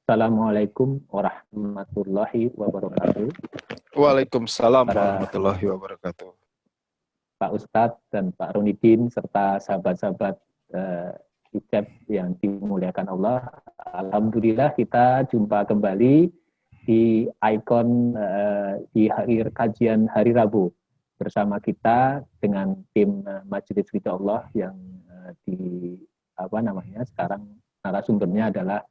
Assalamualaikum warahmatullahi wabarakatuh. Waalaikumsalam Para warahmatullahi wabarakatuh. Pak Ustadz dan Pak Ronidin serta sahabat-sahabat ICEP yang dimuliakan Allah. Alhamdulillah kita jumpa kembali di ikon di akhir kajian hari Rabu bersama kita dengan tim Majelis Ridha Allah yang sekarang narasumbernya adalah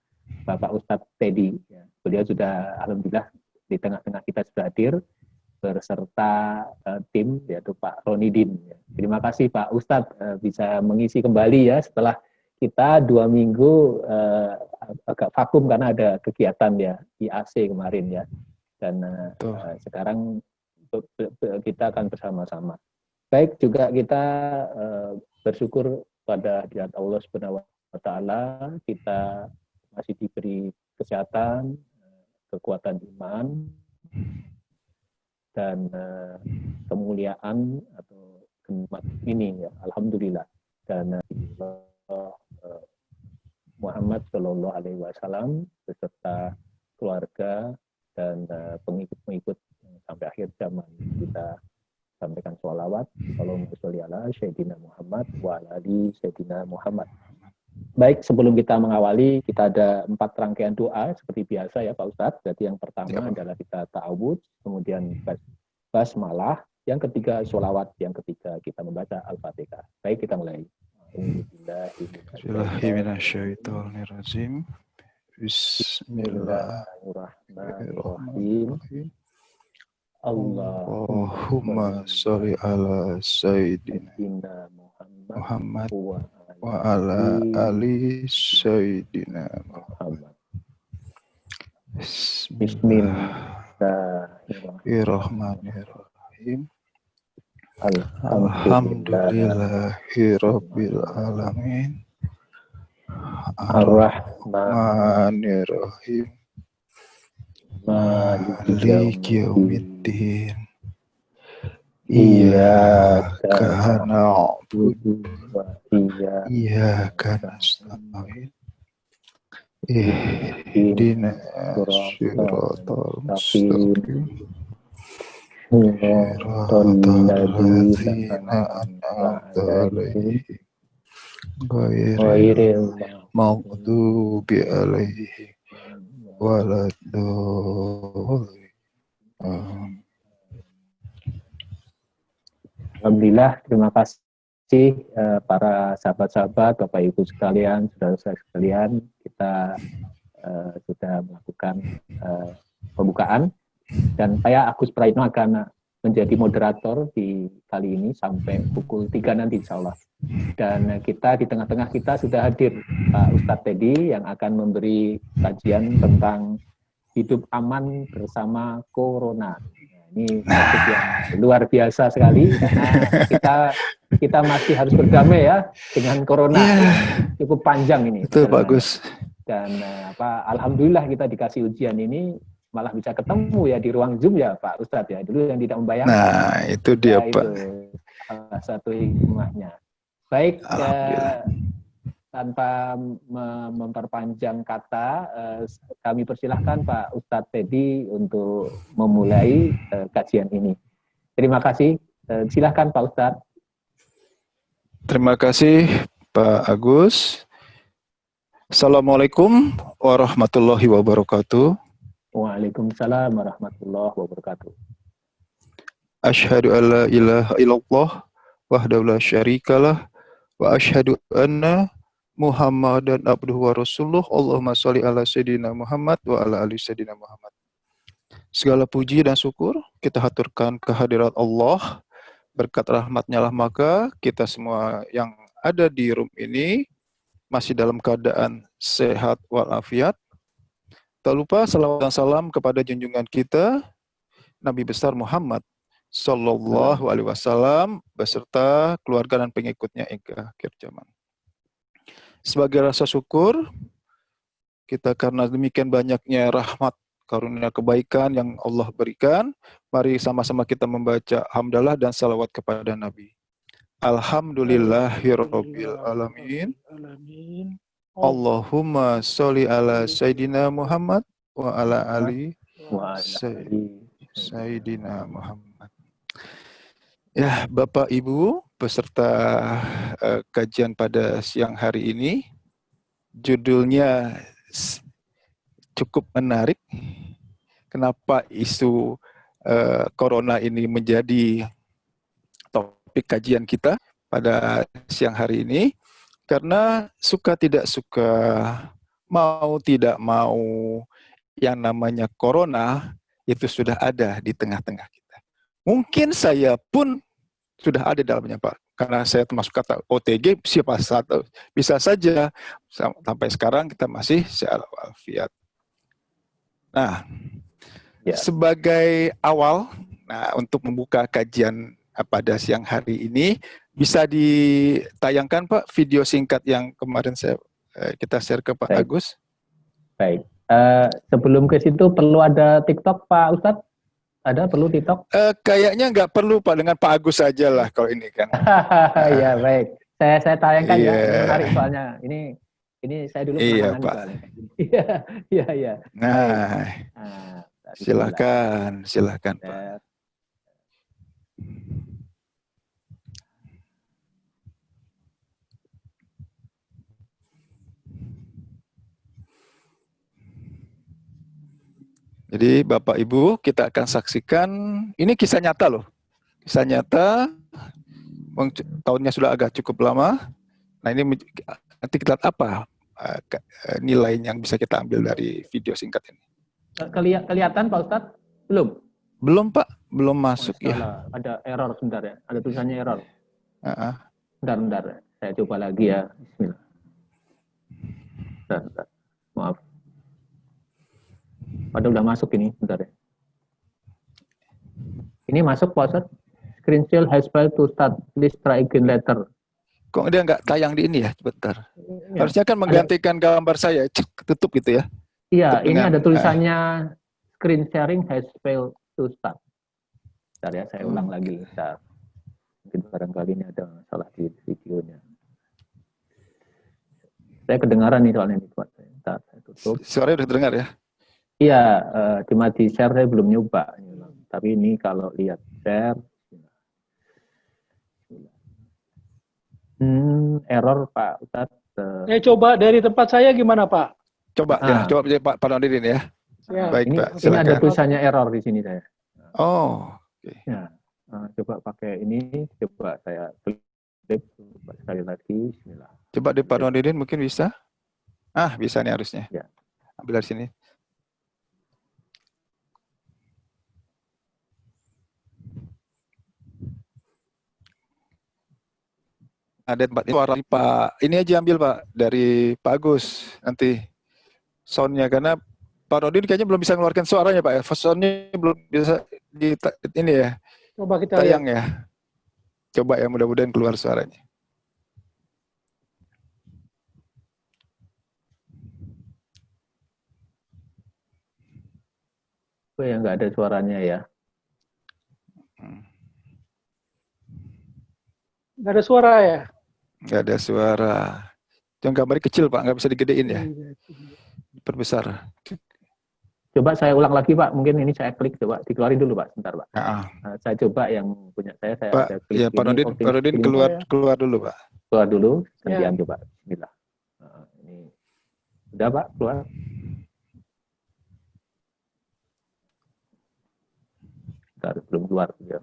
Bapak Ustadz Teddy. Beliau sudah alhamdulillah di tengah-tengah kita sudah hadir berserta tim yaitu Pak Ronidin. Terima kasih Pak Ustadz bisa mengisi kembali ya setelah kita 2 minggu agak vakum karena ada kegiatan ya IAC kemarin ya, dan sekarang kita akan bersama-sama. Baik, juga kita bersyukur pada hadirat Allah Subhanahu wa Ta'ala, kita masih diberi kesehatan, kekuatan iman, dan kemuliaan atau kenikmat ini ya, alhamdulillah. Dan Muhammad Shallallahu Alaihi Wasallam beserta keluarga dan pengikut-pengikut sampai akhir zaman, kita sampaikan sholawat. Allahumma sholli ala Sayyidina Muhammad wa ala ali Sayyidina Muhammad. Baik, sebelum kita mengawali, kita ada 4 rangkaian doa seperti biasa ya Pak Ustadz. Jadi yang pertama adalah kita ta'awudz, kemudian basmalah, yang ketiga sholawat, yang ketiga kita membaca Al-Fatihah. Baik, kita mulai. Bismillahirrahmanirrahim. Bismillahirrahmanirrahim. Allahumma sholli ala Sayyidina Muhammad wa ala ali Sayyidina Muhammad. Bismillahirrahmanirrahim. Alhamdulillahirabbil alamin. Ar-Rahmanir-Rahim. Maliki yaumiddin. Iyyaka na'budu wa iyyaka nasta'in. Ihdinas siratal mustaqim. Siratal ladzina an'amta 'alaihim ghairil maghdubi 'alaihim waladdallin. Alhamdulillah, terima kasih para sahabat-sahabat, Bapak Ibu sekalian, saudara-saudara sekalian. Kita sudah melakukan pembukaan, dan saya Agus Praitno akan menjadi moderator di kali ini sampai pukul 3 nanti insya Allah. Dan kita di tengah-tengah kita sudah hadir Pak Ustadz Teddy yang akan memberi kajian tentang hidup aman bersama Corona. Ini topik yang luar biasa sekali karena kita masih harus berdamai ya dengan Corona. Cukup panjang ini. Betul, bagus. Dan alhamdulillah kita dikasih ujian ini malah bisa ketemu ya di ruang Zoom ya Pak Ustadz ya. Dulu yang tidak membayangkan. Nah, itu dia Pak. Itu salah satu hikmahnya. Baik, tanpa memperpanjang kata, kami persilahkan Pak Ustadz Teddy untuk memulai kajian ini. Terima kasih. Silahkan Pak Ustadz. Terima kasih Pak Agus. Assalamualaikum warahmatullahi wabarakatuh. Waalaikumsalam warahmatullahi wabarakatuh. Asyhadu an la ilaha illallah wahdahu la syarikalah wa asyhadu anna Muhammadan abduhu wa rasuluh. Allahumma sholli ala Sayyidina Muhammad wa ala ali Sayyidina Muhammad. Segala puji dan syukur kita haturkan kehadirat Allah. Berkat rahmatnya lah maka kita semua yang ada di room ini masih dalam keadaan sehat walafiat. Tak lupa salawat dan salam kepada junjungan kita Nabi besar Muhammad Sallallahu Alaihi Wasallam beserta keluarga dan pengikutnya hingga akhir zaman. Sebagai rasa syukur kita karena demikian banyaknya rahmat karunia kebaikan yang Allah berikan, mari sama-sama kita membaca hamdalah dan salawat kepada Nabi. Alhamdulillahirabbil alamin. Allahumma sholli ala Sayyidina Muhammad wa ala ali Wa ala ali Sayyidina Muhammad. Ya, Bapak Ibu peserta kajian pada siang hari ini, judulnya cukup menarik. Kenapa isu corona ini menjadi topik kajian kita pada siang hari ini? Karena suka tidak suka, mau tidak mau, yang namanya corona itu sudah ada di tengah-tengah kita. Mungkin saya pun sudah ada dalamnya, Pak. Karena saya termasuk kata OTG, siapa satu bisa saja sampai sekarang kita masih sehat walafiat. Nah, sebagai awal, untuk membuka kajian pada siang hari ini, bisa ditayangkan Pak video singkat yang kemarin kita share ke Pak Agus. Baik. Sebelum ke situ perlu ada TikTok Pak Ustadz? Ada perlu TikTok? Kayaknya nggak perlu Pak, dengan Pak Agus saja lah kalau ini kan. Ya baik. Saya tayangkan ya. Ini menarik soalnya. Ini saya dulu pernah Pak. Iya. Nah, silakan Pak. Jadi Bapak Ibu, kita akan saksikan, ini kisah nyata loh. Kisah nyata, tahunnya sudah agak cukup lama. Nah ini nanti kita lihat apa nilai yang bisa kita ambil dari video singkat ini. Kelihatan Pak Ustadz? Belum? Belum Pak, belum masuk ya. Ada error sebentar ya, ada tulisannya error. Bentar. Saya coba lagi ya. Bismillah. Bentar. Maaf. Padahal udah masuk ini, bentar ya. Ini masuk Pak Ustadz. Screen share has failed to start. Please try again later. Kok dia nggak tayang di ini ya? Bentar. Ya. Harusnya kan menggantikan gambar saya. Tutup gitu ya. Iya, ini ada tulisannya screen sharing has failed to start. Bentar ya, saya ulang lagi. Bentar. Mungkin barangkali ini ada masalah di videonya. Saya kedengaran nih soalnya ini buat saya. Bentar, saya tutup. Suaranya udah terdengar ya? Iya, cuma di share saya belum nyoba. Tapi ini kalau lihat share, error Pak Ustadz. Saya coba dari tempat saya gimana Pak? Coba Pak Nodirin ya. Baik ini, Pak, silakan. Ini ada tulisannya error di sini saya. Oh, oke. Ya, coba pakai ini, coba saya klik sekali lagi. Bismillah. Coba di Pak Nodirin mungkin bisa. Bisa nih harusnya. Ya. Ambil dari sini. Ada tempat suara Pak. Ini aja ambil Pak dari Pak Agus nanti soundnya, karena Pak Nodirin kayaknya belum bisa mengeluarkan suaranya Pak. Soundnya belum bisa di ini ya. Coba kita tayang lihat. Ya. Coba ya, mudah-mudahan keluar suaranya. Oh ya, nggak ada suaranya ya. Nggak ada suara ya? Nggak ada suara. Yang gambarnya kecil Pak, nggak bisa digedein ya. Perbesar. Coba saya ulang lagi Pak, mungkin ini saya klik, coba dikeluarin dulu Pak, sebentar Pak. Saya coba yang punya saya Pak, ada klik ya, Pak Nodirin keluar dulu Pak. Keluar dulu, kemudian coba. Bismillah. Ini udah Pak, keluar. Bentar, belum keluar. Ya.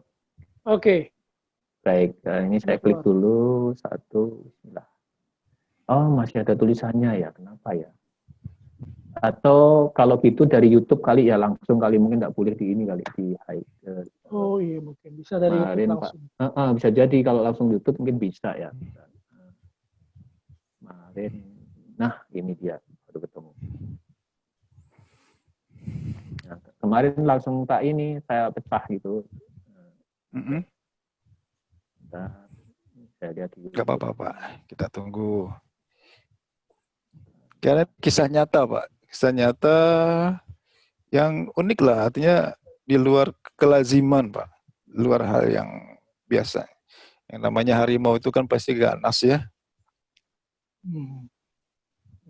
Oke. Baik, ini saya klik dulu, satu, bismillah. Oh, masih ada tulisannya ya, kenapa ya? Atau kalau gitu dari YouTube kali ya, langsung kali, mungkin nggak boleh di ini kali, di hide. Oh iya, mungkin bisa dari YouTube langsung. Pak, bisa jadi kalau langsung YouTube mungkin bisa ya. Kemarin, nah ini dia, baru ketemu. Nah, kemarin langsung saya pecah gitu. Saya lihat di YouTube. Gak apa-apa Pak, kita tunggu. Karena kisah nyata Pak, kisah nyata yang unik lah, artinya di luar kelaziman Pak, luar hal yang biasa. Yang namanya harimau itu kan pasti ganas ya.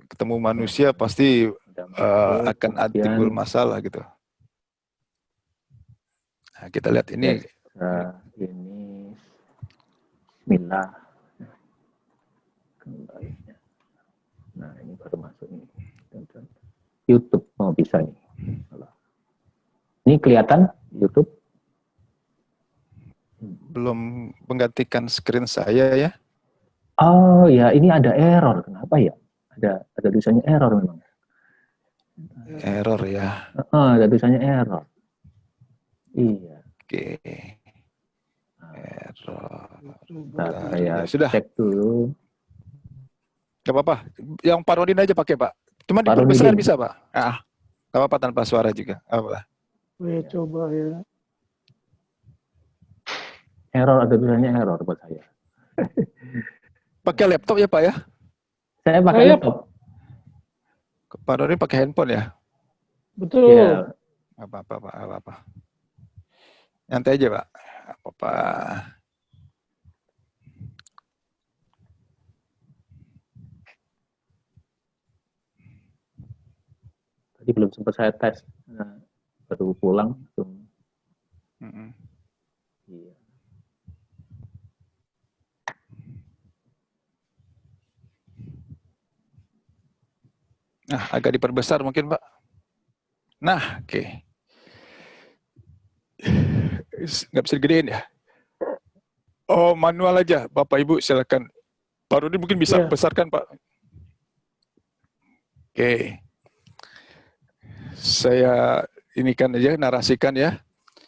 ketemu manusia pasti Udah masuk, akan timbul masalah gitu. Nah, kita lihat ini. Ini Bismillah. Nah, ini baru masuk nih. YouTube bisa nih. Ini kelihatan YouTube? Belum menggantikan screen saya ya. Oh ya, ini ada error. Kenapa ya? Ada tulisannya error memang. Error ya. Ada tulisannya error. Iya. Oke. Error. Saya sudah. cek dulu. Gak apa-apa. Yang Parodin aja pakai, Pak. Cuma Pak diperbesar Ronidin. bisa, Pak. Gak apa-apa tanpa suara juga. Apa? Coba ya. Error, ada tulisannya error buat saya. Pakai laptop ya, Pak ya? Saya pakai laptop. Pak Rodin pakai handphone ya? Betul. Ya. Apa-apa, Pak. Apa-apa. Nyantai aja, Pak. Apa-apa. Tadi belum sempat saya tes. Baru pulang. Iya. Nah, agak diperbesar mungkin, Pak. Nah, oke. Nggak bisa digedein ya? Oh, manual aja. Bapak, Ibu, silakan. Pak Rudi mungkin bisa besarkan, Pak. Oke. Saya inikan aja, narasikan ya.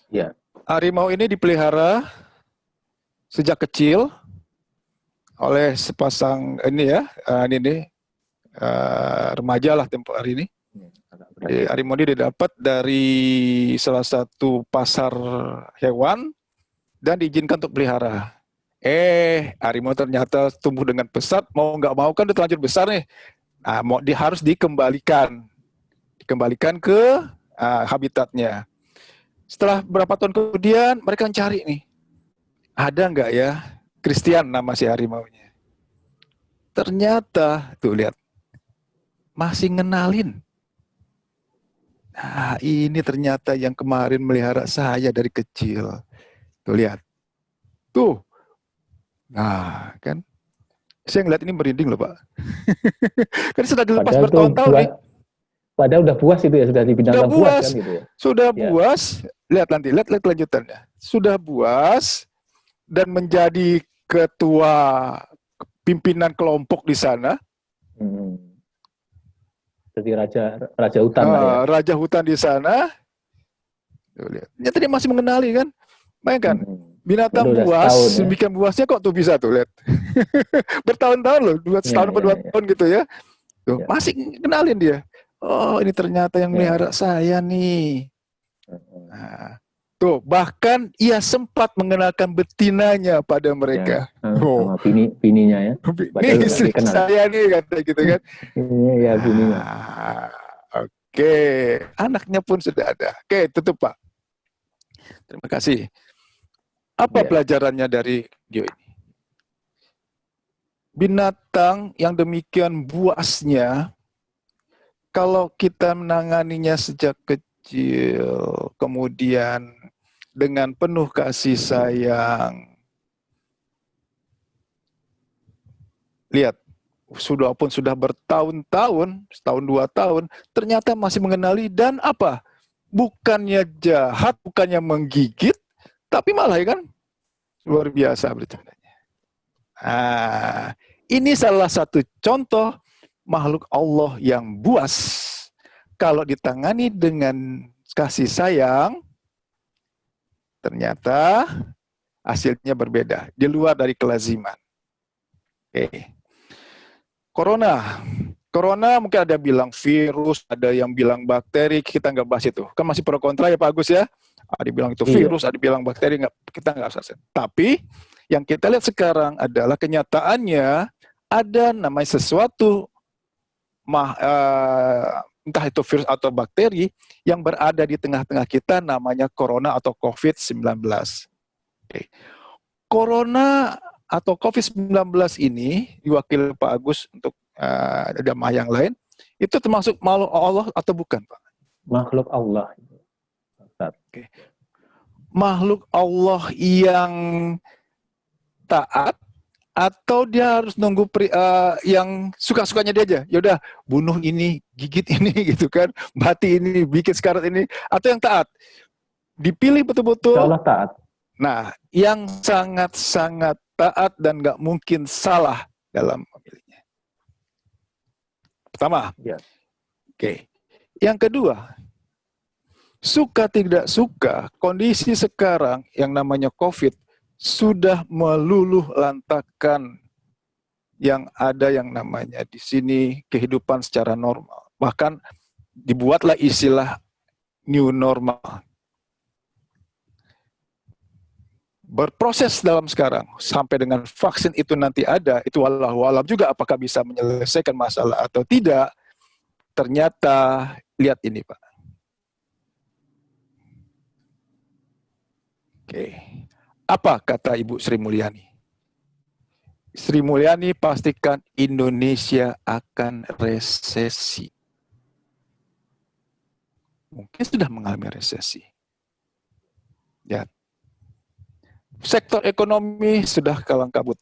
Ya. Harimau ini dipelihara sejak kecil oleh sepasang remaja lah tempo hari ini. Harimau ini didapat dari salah satu pasar hewan dan diizinkan untuk pelihara. Harimau ternyata tumbuh dengan pesat, mau nggak mau kan udah terlanjur besar nih. Nah, harus dikembalikan ke habitatnya. Setelah berapa tahun kemudian mereka mencari nih, ada nggak ya Christian nama si harimaunya. Ternyata tuh lihat masih ngenalin. Nah, ini ternyata yang kemarin melihara saya dari kecil. Tuh lihat. Tuh. Nah, kan. Saya ngeliat ini merinding loh, Pak. Kan sudah dilepas bertahun-tahun nih. Padahal udah puas itu ya, sudah dipindahkan buas kan gitu ya. Sudah buas. Lihat nanti, lihat kelanjutannya. Sudah buas dan menjadi ketua pimpinan kelompok di sana. Jadi raja hutan lah ya. Raja hutan di sana. Ternyata dia masih mengenali kan. Bayangkan, binatang buas, demikian buasnya kok tuh bisa tuh lihat. Bertahun-tahun loh, setahun atau 2 tahun gitu ya. Tuh, masih kenalin dia. Oh, ini ternyata yang melihara saya nih. Nah, tuh, bahkan ia sempat mengenalkan betinanya pada mereka. Sama bininya ya. Ini istri saya nih, kata gitu kan. Iya, bininya. Oke, anaknya pun sudah ada. Oke, tutup Pak. Terima kasih. Apa pelajarannya dari video ini? Binatang yang demikian buasnya, kalau kita menanganinya sejak kecil, kemudian dengan penuh kasih sayang, lihat, sudah bertahun-tahun, setahun 2 tahun, ternyata masih mengenali dan apa? Bukannya jahat, bukannya menggigit, tapi malah kan luar biasa bercandanya. Ini salah satu contoh makhluk Allah yang buas. Kalau ditangani dengan kasih sayang, ternyata hasilnya berbeda, di luar dari kelaziman. Corona mungkin ada yang bilang virus, ada yang bilang bakteri, kita nggak bahas itu. Kan masih pro kontra ya Pak Agus ya. Ada bilang itu virus, ada bilang bakteri, kita nggak usah. Tapi yang kita lihat sekarang adalah kenyataannya ada namanya sesuatu, entah itu virus atau bakteri yang berada di tengah-tengah kita, namanya corona atau COVID-19. Corona atau COVID-19 ini diwakili Pak Agus untuk jamaah yang lain, itu termasuk makhluk Allah atau bukan, Pak? Makhluk Allah. Ustaz. Makhluk Allah yang taat atau dia harus nunggu yang suka-sukanya dia aja? Yaudah, bunuh ini, gigit ini gitu kan, mati ini, bikin sekarat ini, atau yang taat? Dipilih Insya betul-betul. Allah taat. Nah, yang sangat-sangat taat dan nggak mungkin salah dalam memilihnya. Pertama. Ya. Oke. Yang kedua, suka tidak suka, kondisi sekarang yang namanya COVID sudah meluluh lantakan yang ada yang namanya di sini kehidupan secara normal. Bahkan dibuatlah istilah new normal. Berproses dalam sekarang sampai dengan vaksin itu nanti ada, itu wallahu alam juga apakah bisa menyelesaikan masalah atau tidak. Ternyata lihat ini, Pak. Oke. Apa kata Ibu Sri Mulyani? Sri Mulyani pastikan Indonesia akan resesi. Mungkin sudah mengalami resesi. Ya. Sektor ekonomi sudah kalang kabut.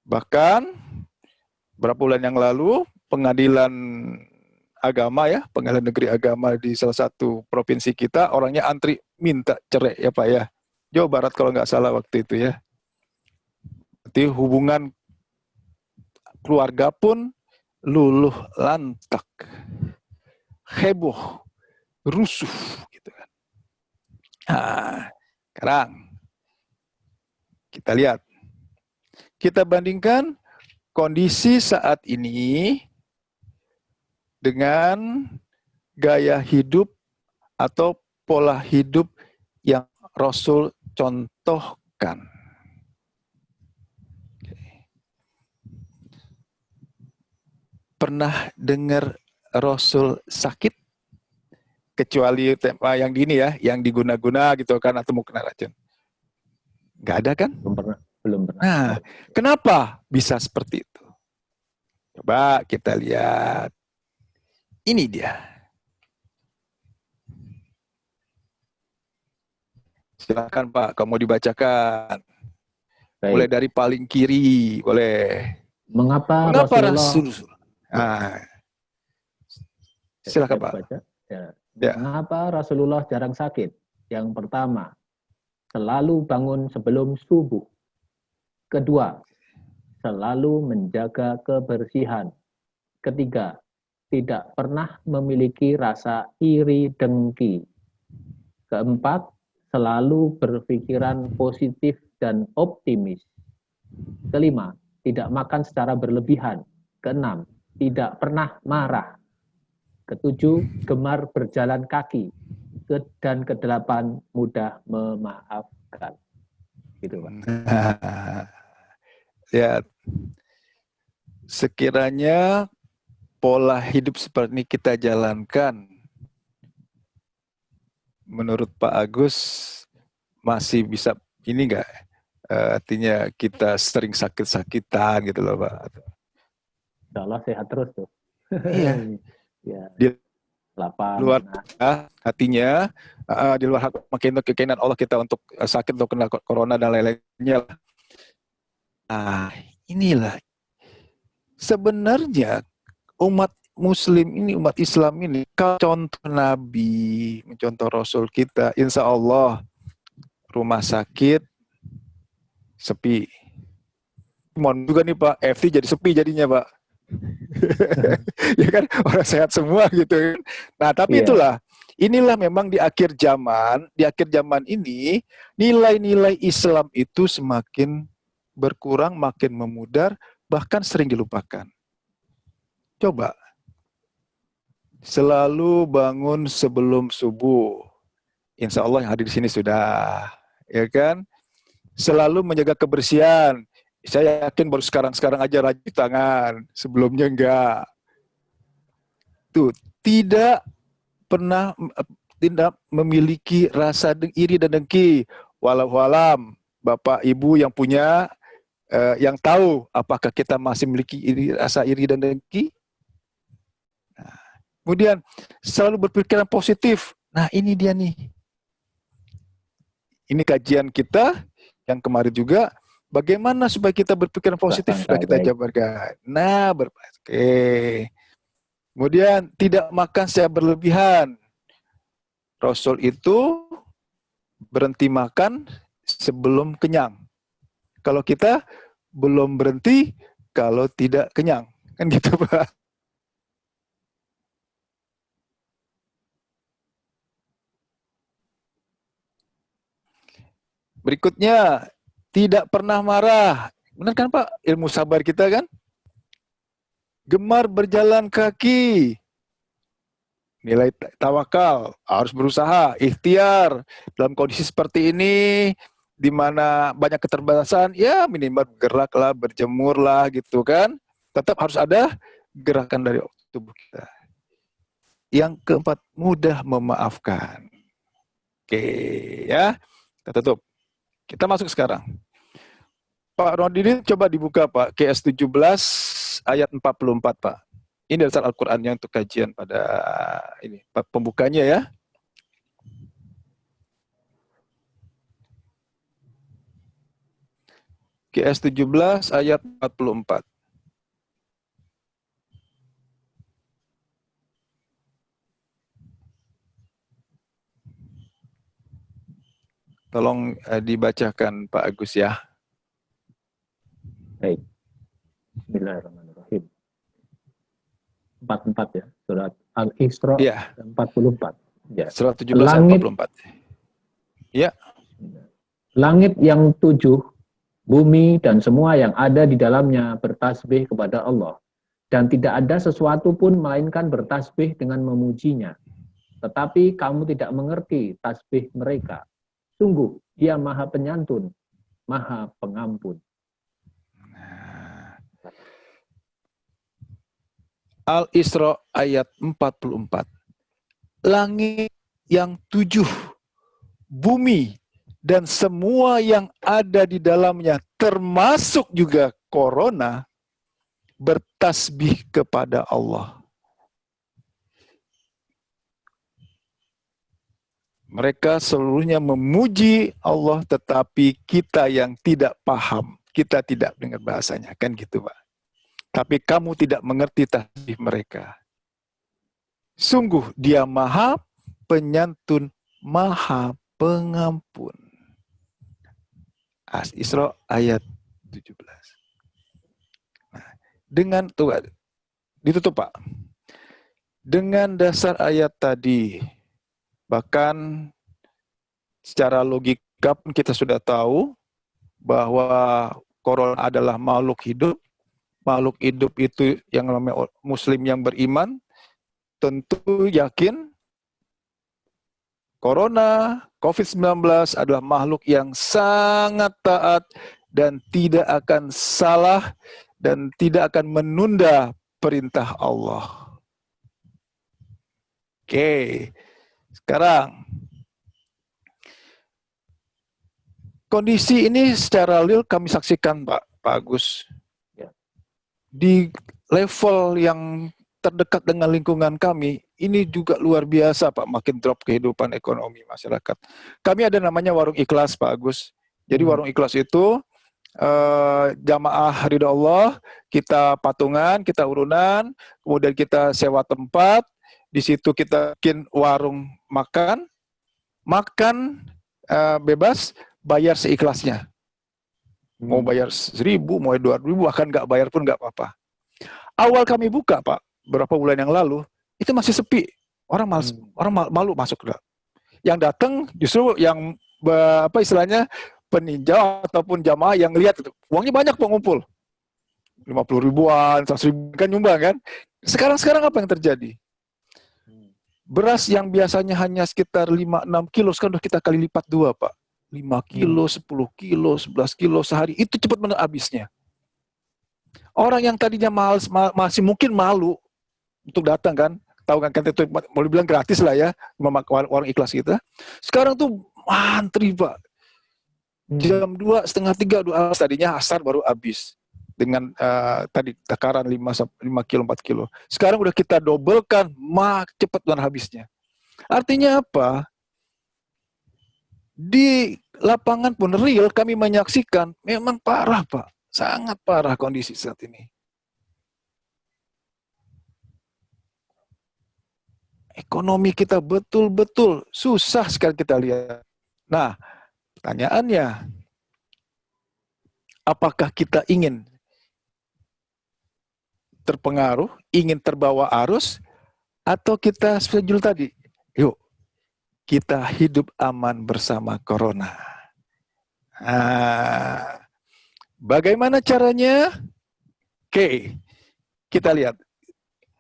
Bahkan beberapa bulan yang lalu pengadilan agama ya, pengadilan negeri agama di salah satu provinsi kita, orangnya antri minta cerai ya Pak ya. Jawa Barat kalau nggak salah waktu itu ya. Berarti hubungan keluarga pun luluh lantak, heboh, rusuh gitu kan. Nah, sekarang kita lihat, kita bandingkan kondisi saat ini dengan gaya hidup atau pola hidup yang Rasul contohkan. Pernah dengar Rasul sakit? Kecuali tema yang gini ya, yang diguna-guna gitu kan, atau mau kena racun. Nggak ada kan? Belum pernah. Nah, kenapa bisa seperti itu? Coba kita lihat. Ini dia. Silakan Pak, kamu dibacakan. Baik. Mulai dari paling kiri, boleh. Mengapa Rasul? Silakan Pak. Ya. Mengapa Rasulullah jarang sakit? Yang pertama, selalu bangun sebelum subuh. Kedua, selalu menjaga kebersihan. Ketiga, tidak pernah memiliki rasa iri dengki. Keempat, selalu berpikiran positif dan optimis. Kelima, tidak makan secara berlebihan. Keenam, tidak pernah marah. Ketujuh, gemar berjalan kaki. Dan kedelapan, mudah memaafkan. Gitu, Pak. Lihat, sekiranya pola hidup seperti ini kita jalankan, menurut Pak Agus masih bisa ini enggak? Artinya kita sering sakit-sakitan gitu loh Pak. Insya Allah sehat terus tuh. Iya. Ya. Di Lapang, luar hatinya, di luar keinginan Allah kita untuk sakit atau kena corona dan lain-lainnya. Inilah sebenarnya umat Muslim ini, umat Islam ini, contoh Nabi, mencontoh Rasul kita, insya Allah rumah sakit sepi. Mohon juga nih Pak, FT jadi sepi jadinya Pak. Ya kan, orang sehat semua gitu. Nah tapi inilah memang di akhir zaman ini, nilai-nilai Islam itu semakin berkurang, makin memudar, bahkan sering dilupakan. Coba, selalu bangun sebelum subuh. Insya Allah yang hadir di sini sudah, ya kan? Selalu menjaga kebersihan. Saya yakin baru sekarang aja rajin tangan, sebelumnya enggak. Tuh, tidak pernah tidak memiliki rasa iri dan dengki. Walau alam, Bapak Ibu yang punya yang tahu apakah kita masih memiliki rasa iri dan dengki. Nah, kemudian selalu berpikiran positif. Nah, ini dia nih. Ini kajian kita yang kemarin juga. Bagaimana supaya kita berpikiran positif? Sudah kita jabarkan. Nah, oke. Kemudian tidak makan secara berlebihan. Rasul itu berhenti makan sebelum kenyang. Kalau kita belum berhenti kalau tidak kenyang. Kan gitu, Pak. Berikutnya, tidak pernah marah. Benar kan, Pak? Ilmu sabar kita kan? Gemar berjalan kaki. Nilai tawakal, harus berusaha, ikhtiar. Dalam kondisi seperti ini, di mana banyak keterbatasan, ya minimal bergeraklah, berjemurlah gitu kan. Tetap harus ada gerakan dari tubuh kita. Yang keempat, mudah memaafkan. Oke, ya. Kita tutup. Kita masuk sekarang. Pak Rodini coba dibuka Pak, QS 17 ayat 44 Pak. Ini dasar Al-Qur'annya untuk kajian pada ini, pembukanya ya. QS 17 ayat 44. Tolong dibacakan Pak Agus ya. Baik. Bismillahirrahmanirrahim. 44 ya, surat Al-Isra Ya. 44. Ya. Surat 17 ayat 44. Ya. Langit yang 7, bumi dan semua yang ada di dalamnya bertasbih kepada Allah. Dan tidak ada sesuatu pun melainkan bertasbih dengan memujinya. Tetapi kamu tidak mengerti tasbih mereka. Sungguh, dia maha penyantun, maha pengampun. Al-Isra ayat 44. Langit yang 7, bumi dan semua yang ada di dalamnya, termasuk juga corona, bertasbih kepada Allah. Mereka seluruhnya memuji Allah, tetapi kita yang tidak paham, kita tidak dengar bahasanya, kan gitu Pak. Tapi kamu tidak mengerti tasbih mereka. Sungguh dia maha penyantun, maha pengampun. Al-Isra ayat 17. Nah, dengan tuh ditutup Pak. Dengan dasar ayat tadi, bahkan secara logika pun kita sudah tahu bahwa corona adalah makhluk hidup. Makhluk hidup itu yang namanya muslim yang beriman tentu yakin corona, COVID-19 adalah makhluk yang sangat taat dan tidak akan salah dan tidak akan menunda perintah Allah. Oke, sekarang kondisi ini secara real kami saksikan Pak Agus. Di level yang terdekat dengan lingkungan kami, ini juga luar biasa Pak, makin drop kehidupan ekonomi masyarakat. Kami ada namanya Warung Ikhlas Pak Agus. Jadi Warung Ikhlas itu jamaah ridha Allah, kita patungan, kita urunan, kemudian kita sewa tempat, di situ kita bikin warung makan bebas, bayar seikhlasnya. Mau bayar 1.000, mau 2.000, bahkan nggak bayar pun nggak apa-apa. Awal kami buka Pak, beberapa bulan yang lalu, itu masih sepi. Orang malu masuk. Yang datang justru yang istilahnya peninjau ataupun jamaah yang lihat itu. Uangnya banyak pengumpul. 50 ribuan, 100 ribuan kan nyumbang kan. Sekarang apa yang terjadi? Beras yang biasanya hanya sekitar 5-6 kilo, sekarang udah kita kali lipat 2 Pak. 5 kilo, 10 kilo, 11 kilo sehari, itu cepat benar habisnya. Orang yang tadinya masih mungkin malu untuk datang kan, tahu kan itu mau dibilang gratis lah ya, warung ikhlas kita. Sekarang tuh antri Pak. Jam 2, setengah 3 udah tadinya asar baru habis. Dengan tadi takaran 5 kilo, 4 kilo. Sekarang udah kita dobelkan, cepat banget habisnya. Artinya apa? Di lapangan pun real kami menyaksikan memang parah Pak. Sangat parah kondisi saat ini. Ekonomi kita betul-betul susah sekali kita lihat. Nah, pertanyaannya, apakah kita ingin terpengaruh, ingin terbawa arus, atau kita setuju tadi, yuk kita hidup aman bersama corona. Nah, bagaimana caranya? Oke, kita lihat.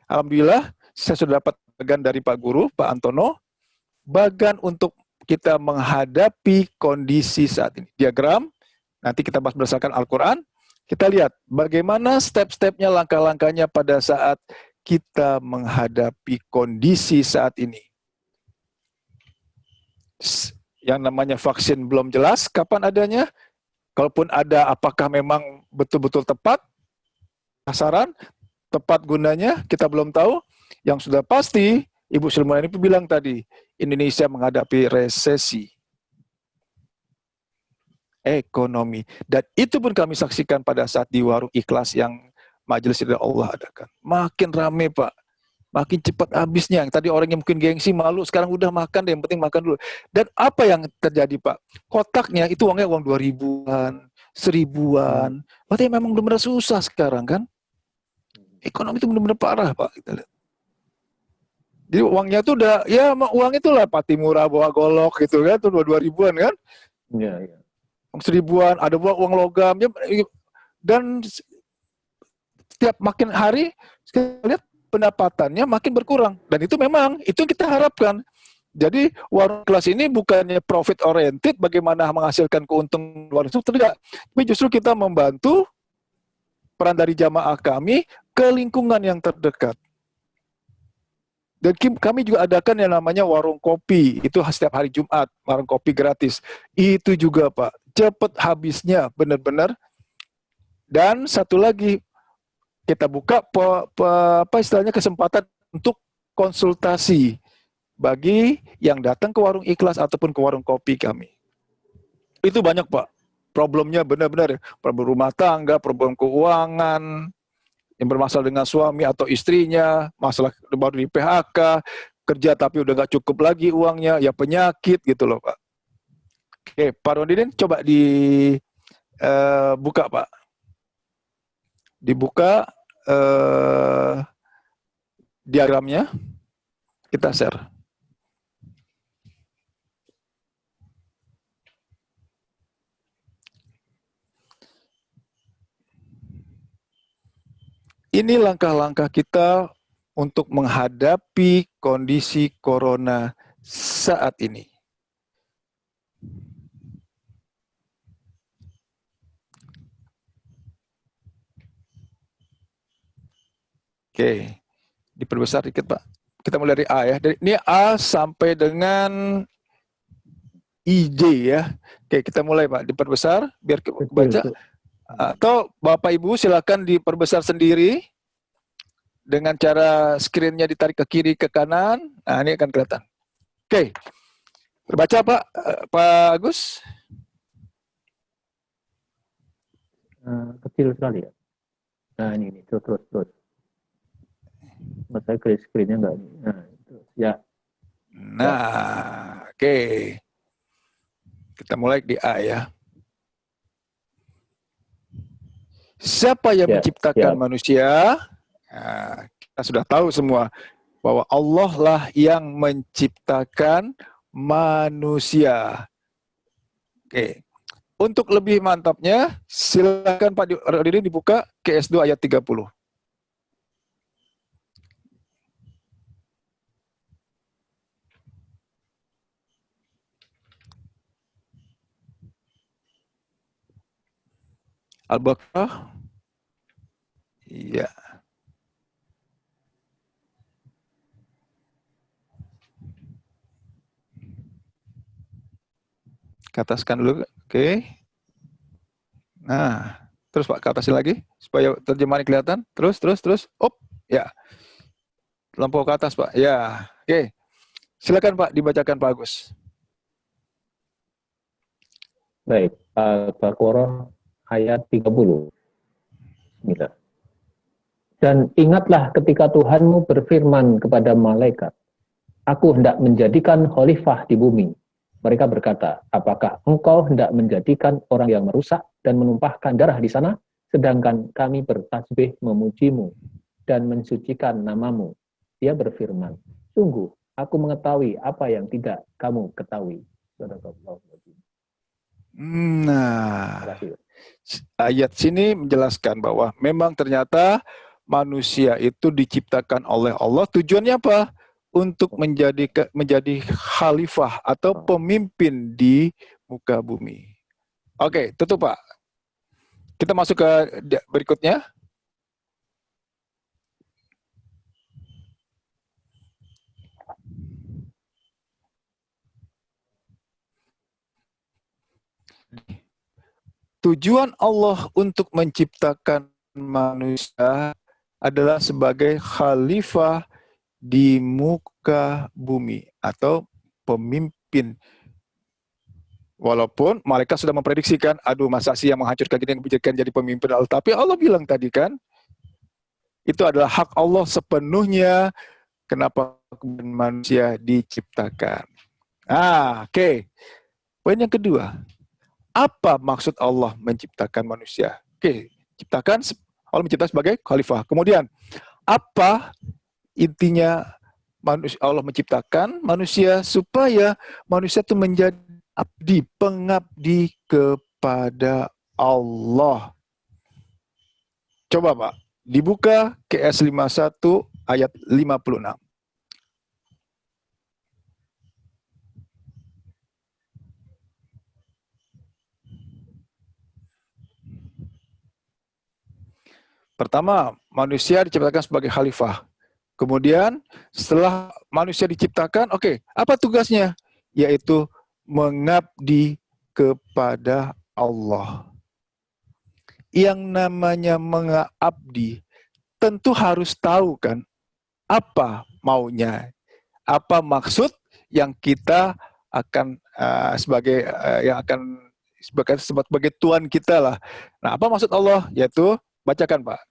Alhamdulillah, saya sudah dapat bagan dari Pak Guru, Pak Antono, bagan untuk kita menghadapi kondisi saat ini. Diagram, nanti kita bahas berdasarkan Al-Quran, kita lihat bagaimana step-stepnya, langkah-langkahnya pada saat kita menghadapi kondisi saat ini. Yang namanya vaksin belum jelas kapan adanya, kalaupun ada apakah memang betul-betul tepat sasaran, tepat gunanya, kita belum tahu. Yang sudah pasti, Ibu Sri Mulyani bilang tadi, Indonesia menghadapi resesi ekonomi. Dan itu pun kami saksikan pada saat di warung ikhlas yang Majelis Ridha Allah adakan. Makin rame Pak, makin cepat habisnya. Tadi orang yang mungkin gengsi, malu, sekarang udah makan deh, yang penting makan dulu. Dan apa yang terjadi Pak? Kotaknya itu uangnya uang 2.000-an, 1.000-an. Berarti memang benar-benar susah sekarang kan? Ekonomi itu benar-benar parah Pak. Kita lihat. Jadi uangnya tuh udah, ya uang itulah Patimura bawa golok gitu kan, tuh 2.000-an kan? Iya, iya. 1.000-an, ada uang logam, dan setiap makin hari kita lihat pendapatannya makin berkurang, dan itu memang itu kita harapkan. Jadi warung kelas ini bukannya profit oriented, bagaimana menghasilkan keuntungan luar itu tidak, tapi justru kita membantu peran dari jamaah kami ke lingkungan yang terdekat. Dan kami juga adakan yang namanya warung kopi, itu setiap hari Jumat, warung kopi gratis. Itu juga Pak, cepat habisnya benar-benar. Dan satu lagi, kita buka apa istilahnya kesempatan untuk konsultasi bagi yang datang ke warung ikhlas ataupun ke warung kopi kami. Itu banyak Pak, problemnya benar-benar, problem rumah tangga, problem keuangan, yang bermasalah dengan suami atau istrinya, masalah baru di PHK, kerja tapi udah nggak cukup lagi uangnya, ya penyakit gitu loh Pak. Oke, Pak Rondinin coba dibuka Pak. Dibuka diagramnya, kita share. Ini langkah-langkah kita untuk menghadapi kondisi corona saat ini. Oke, diperbesar dikit Pak. Kita mulai dari A ya. Ini A sampai dengan IJ ya. Oke, kita mulai Pak. Diperbesar biar baca. Atau Bapak Ibu silakan diperbesar sendiri dengan cara screen-nya ditarik ke kiri ke kanan. Nah, ini akan kelihatan. Oke. Terbaca Pak Pak Agus? Kecil sekali ya. Nah, ini terus. Saya screen-nya enggak ini. Nah, itu. Ya. Nah, oke. Kita mulai di A ya. Siapa yang menciptakan manusia? Nah, kita sudah tahu semua bahwa Allah lah yang menciptakan manusia. Oke. Untuk lebih mantapnya, silakan Pak Diri dibuka QS2 ayat 30. Al-Baqarah. Iya. Ke ataskan dulu Oke. Nah, terus Pak, ke atasin lagi supaya terjemahannya kelihatan. Terus. Op, ya. Lampau ke atas, Pak. Ya. Oke. Silakan Pak, dibacakan Pak Agus. Baik, Al-Baqarah ayat 30. Bismillah. Dan ingatlah ketika Tuhanmu berfirman kepada malaikat, Aku hendak menjadikan khalifah di bumi. Mereka berkata, apakah engkau hendak menjadikan orang yang merusak dan menumpahkan darah di sana, sedangkan kami bertasbih memujimu dan mensucikan namamu. Dia berfirman, sungguh, aku mengetahui apa yang tidak kamu ketahui. Nah, Terima kasih. ayat sini menjelaskan bahwa memang ternyata manusia itu diciptakan oleh Allah. Tujuannya apa? Untuk menjadi khalifah atau pemimpin di muka bumi. Oke, tutup Pak. Kita masuk ke berikutnya. Tujuan Allah untuk menciptakan manusia adalah sebagai khalifah di muka bumi atau pemimpin. Walaupun mereka sudah memprediksikan, aduh masa sih yang menghancurkan kita yang menjadikan jadi pemimpin Allah. Tapi Allah bilang tadi kan, itu adalah hak Allah sepenuhnya. Kenapa manusia diciptakan? Oke. Poin yang kedua, apa maksud Allah menciptakan manusia? Oke, Allah menciptakan sebagai khalifah. Kemudian, apa intinya Allah menciptakan manusia supaya manusia itu menjadi pengabdi kepada Allah. Coba Pak, dibuka QS 51 ayat 56. Pertama, manusia diciptakan sebagai khalifah. Kemudian setelah manusia diciptakan, apa tugasnya? Yaitu mengabdi kepada Allah. Yang namanya mengabdi tentu harus tahu kan apa maunya, apa maksud yang kita akan sebagai Tuhan kita lah. Nah, apa maksud Allah? Yaitu bacakan Pak.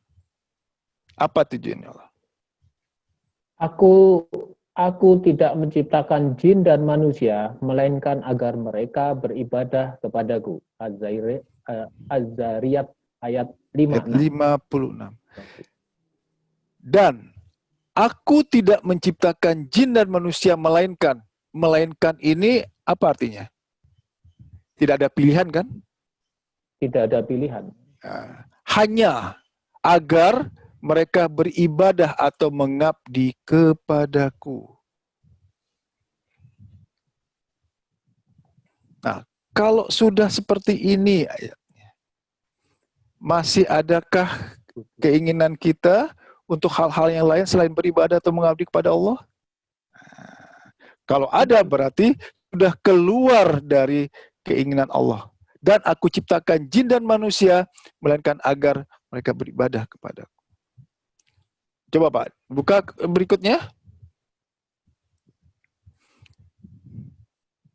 Apa tujuannya Allah? Aku tidak menciptakan jin dan manusia, melainkan agar mereka beribadah kepadaku. Az-Zariyat ayat 56. Dan aku tidak menciptakan jin dan manusia melainkan ini apa artinya? Tidak ada pilihan kan? Tidak ada pilihan. Hanya agar mereka beribadah atau mengabdi kepadaku. Nah, kalau sudah seperti ini ayatnya, masih adakah keinginan kita untuk hal-hal yang lain selain beribadah atau mengabdi kepada Allah? Kalau ada berarti sudah keluar dari keinginan Allah. Dan aku ciptakan jin dan manusia, melainkan agar mereka beribadah kepadaku. Coba Pak, buka berikutnya.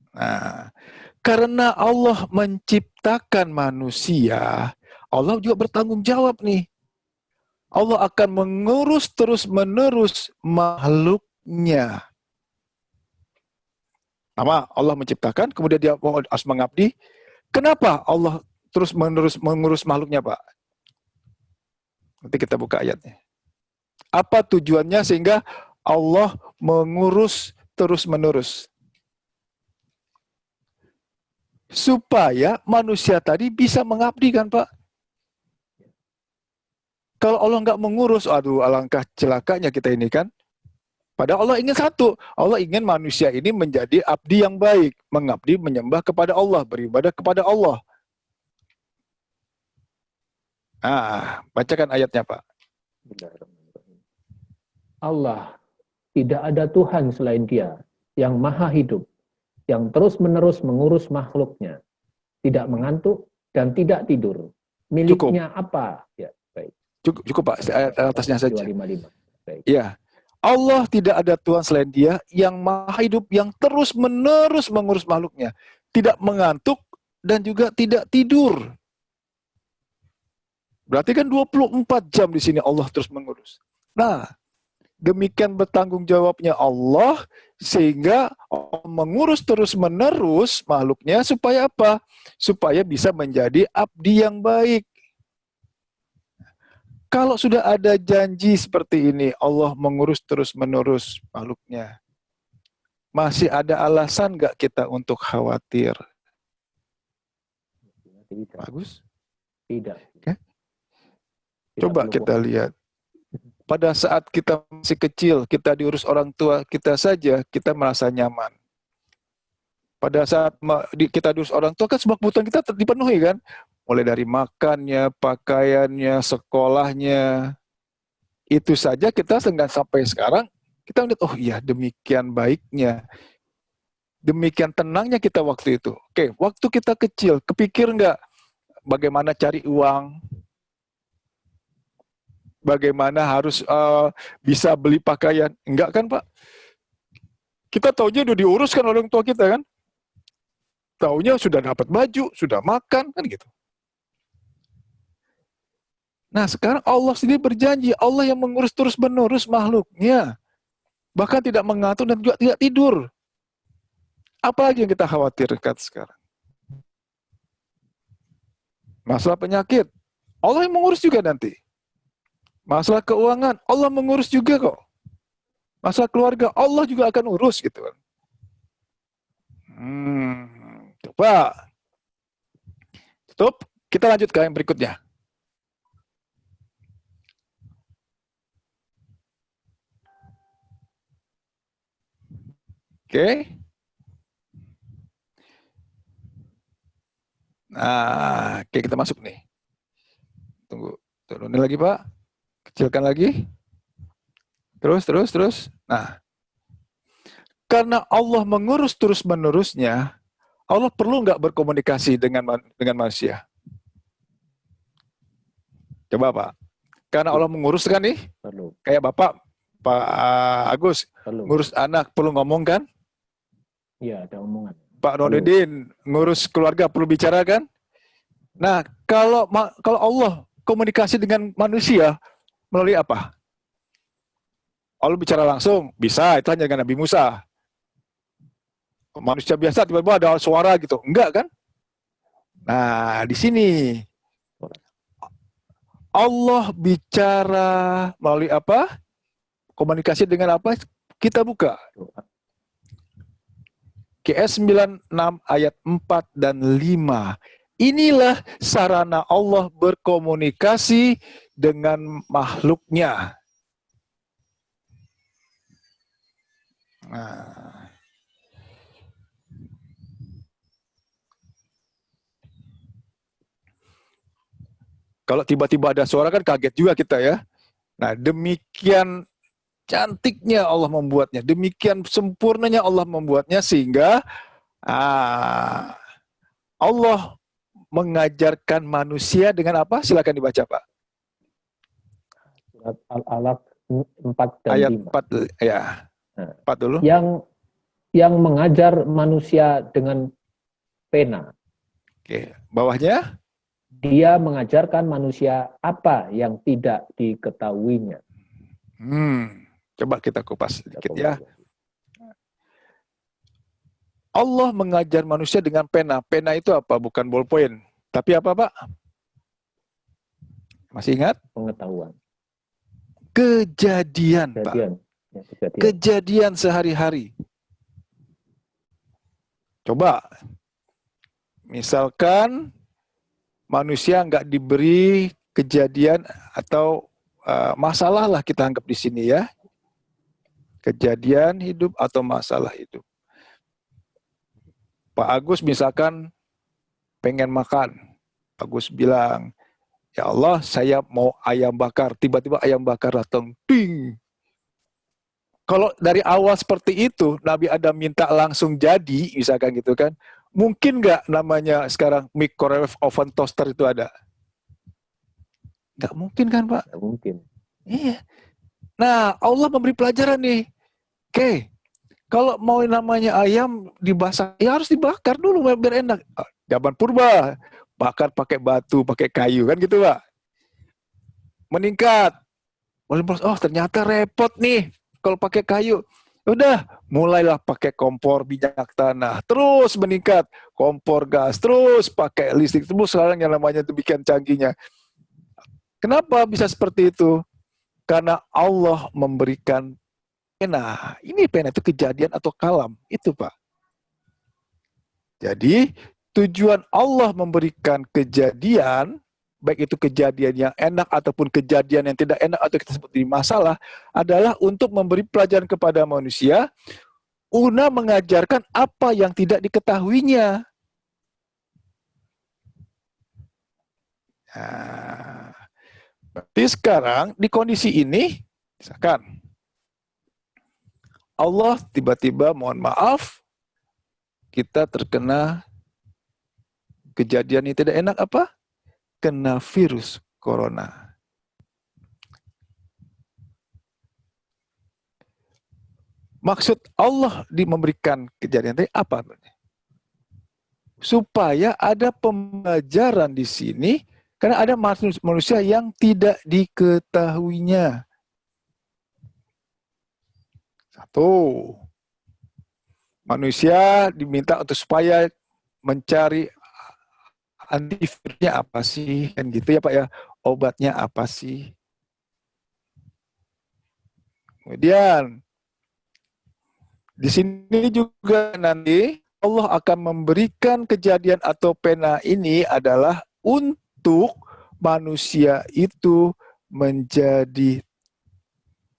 Nah, karena Allah menciptakan manusia, Allah juga bertanggung jawab nih. Allah akan mengurus terus-menerus makhluknya. Pertama, Allah menciptakan, kemudian dia harus mengabdi. Kenapa Allah terus-menerus mengurus makhluknya, Pak? Nanti kita buka ayatnya. Apa tujuannya sehingga Allah mengurus terus-menerus? Supaya manusia tadi bisa mengabdi kan, Pak? Kalau Allah nggak mengurus, aduh alangkah celakanya kita ini kan. Padahal Allah ingin satu, Allah ingin manusia ini menjadi abdi yang baik, mengabdi, menyembah kepada Allah, beribadah kepada Allah. Bacakan ayatnya, Pak. Allah, tidak ada Tuhan selain Dia, yang maha hidup, yang terus-menerus mengurus makhluknya. tidak mengantuk, dan tidak tidur. Miliknya apa? Ya, baik. Cukup Pak, atasnya saja. 255. Baik. Ya, Allah tidak ada Tuhan selain Dia yang maha hidup, yang terus-menerus mengurus makhluknya. Tidak mengantuk dan juga tidak tidur. Berarti kan 24 jam di sini Allah terus mengurus. Nah, demikian bertanggung jawabnya Allah, sehingga Allah mengurus terus-menerus makhluknya supaya apa? Supaya bisa menjadi abdi yang baik. Kalau sudah ada janji seperti ini, Allah mengurus terus-menerus makhluknya, masih ada alasan nggak kita untuk khawatir? Tidak. Bagus. Tidak. Oke. Tidak Coba perlu kita lihat. Pada saat kita masih kecil, kita diurus orang tua kita saja, kita merasa nyaman. Pada saat kita diurus orang tua, kan semua kebutuhan kita dipenuhi kan? Mulai dari makannya, pakaiannya, sekolahnya. Itu saja kita sampai sekarang, kita melihat, oh iya demikian baiknya. Demikian tenangnya kita waktu itu. Oke, waktu kita kecil, kepikir nggak bagaimana cari uang? Bagaimana harus bisa beli pakaian? Enggak kan Pak? Kita taunya udah diuruskan oleh orang tua kita kan? Taunya sudah dapat baju, sudah makan, kan gitu. Nah sekarang Allah sendiri berjanji, Allah yang mengurus terus-menerus makhluknya. Bahkan tidak mengantuk dan juga tidak tidur. Apa lagi yang kita khawatirkan sekarang? Masalah penyakit, Allah yang mengurus juga nanti. Masalah keuangan, Allah mengurus juga kok. Masalah keluarga, Allah juga akan urus gitu kan. Coba. Tutup, kita lanjut ke yang berikutnya. Oke. Nah, oke kita masuk nih. Tunggu, turunin lagi Pak. Kecilkan lagi. Terus. Nah, karena Allah mengurus terus-menerusnya, Allah perlu nggak berkomunikasi dengan manusia? Coba Pak. Karena Allah mengurus kan nih? Perlu. Kayak Bapak, Pak Agus, Perlu. ngurus anak perlu ngomong kan? Iya, ada omongan. Pak Nonidin ngurus keluarga perlu bicara kan? Nah, kalau Allah komunikasi dengan manusia melalui apa? Allah bicara langsung, bisa, itu hanya dengan Nabi Musa. Manusia biasa tiba-tiba ada suara gitu, enggak kan? Nah, di sini Allah bicara melalui apa? Komunikasi dengan apa? Kita buka. QS 96 ayat 4 dan 5. Inilah sarana Allah berkomunikasi dengan makhluknya. Nah. Kalau tiba-tiba ada suara kan kaget juga kita ya. Nah, demikian cantiknya Allah membuatnya, demikian sempurnanya Allah membuatnya sehingga Allah mengajarkan manusia dengan apa? Silakan dibaca Pak. Surat Al-Alaq 4 dan Ayat 5. 4 ya. 4 dulu. Yang mengajar manusia dengan pena. Oke, bawahnya? Dia mengajarkan manusia apa yang tidak diketahuinya. Coba kita kupas sedikit ya. Allah mengajar manusia dengan pena. Pena itu apa? Bukan ballpoint. Tapi apa Pak? Masih ingat? Pengetahuan. Kejadian Pak. Ya, Kejadian sehari-hari. Coba. Misalkan manusia nggak diberi kejadian atau masalah lah kita anggap di sini ya. Kejadian hidup atau masalah hidup. Pak Agus misalkan pengen makan. Pak Agus bilang, ya Allah saya mau ayam bakar. Tiba-tiba ayam bakar datang. Ding. Kalau dari awal seperti itu, Nabi Adam minta langsung jadi, misalkan gitu kan. Mungkin nggak namanya sekarang microwave oven toaster itu ada? Nggak mungkin kan, Pak? Nggak mungkin. Iya. Nah, Allah memberi pelajaran nih. Oke, kalau mau namanya ayam dibasak, ya harus dibakar dulu biar enak. Zaman purba, bakar pakai batu, pakai kayu, kan gitu, Pak. Meningkat. Oh, ternyata repot nih kalau pakai kayu. Udah, mulailah pakai kompor minyak tanah. Terus meningkat, kompor gas. Terus pakai listrik. Terus sekarang yang namanya demikian canggihnya. Kenapa bisa seperti itu? Karena Allah memberikan pena. Ini pena itu kejadian atau kalam. Itu, Pak. Jadi, tujuan Allah memberikan kejadian, baik itu kejadian yang enak ataupun kejadian yang tidak enak atau kita sebut ini masalah, adalah untuk memberi pelajaran kepada manusia, guna mengajarkan apa yang tidak diketahuinya. Nah, berarti sekarang di kondisi ini, misalkan Allah tiba-tiba mohon maaf, kita terkena kejadian yang tidak enak apa? Kena virus corona. Maksud Allah memberikan kejadian tadi apa? Supaya ada pembelajaran di sini, karena ada manusia yang tidak diketahuinya. Satu, manusia diminta untuk supaya mencari antivirusnya apa sih, kan gitu ya Pak ya, obatnya apa sih. Kemudian di sini juga nanti Allah akan memberikan kejadian atau pena ini adalah untuk manusia itu menjadi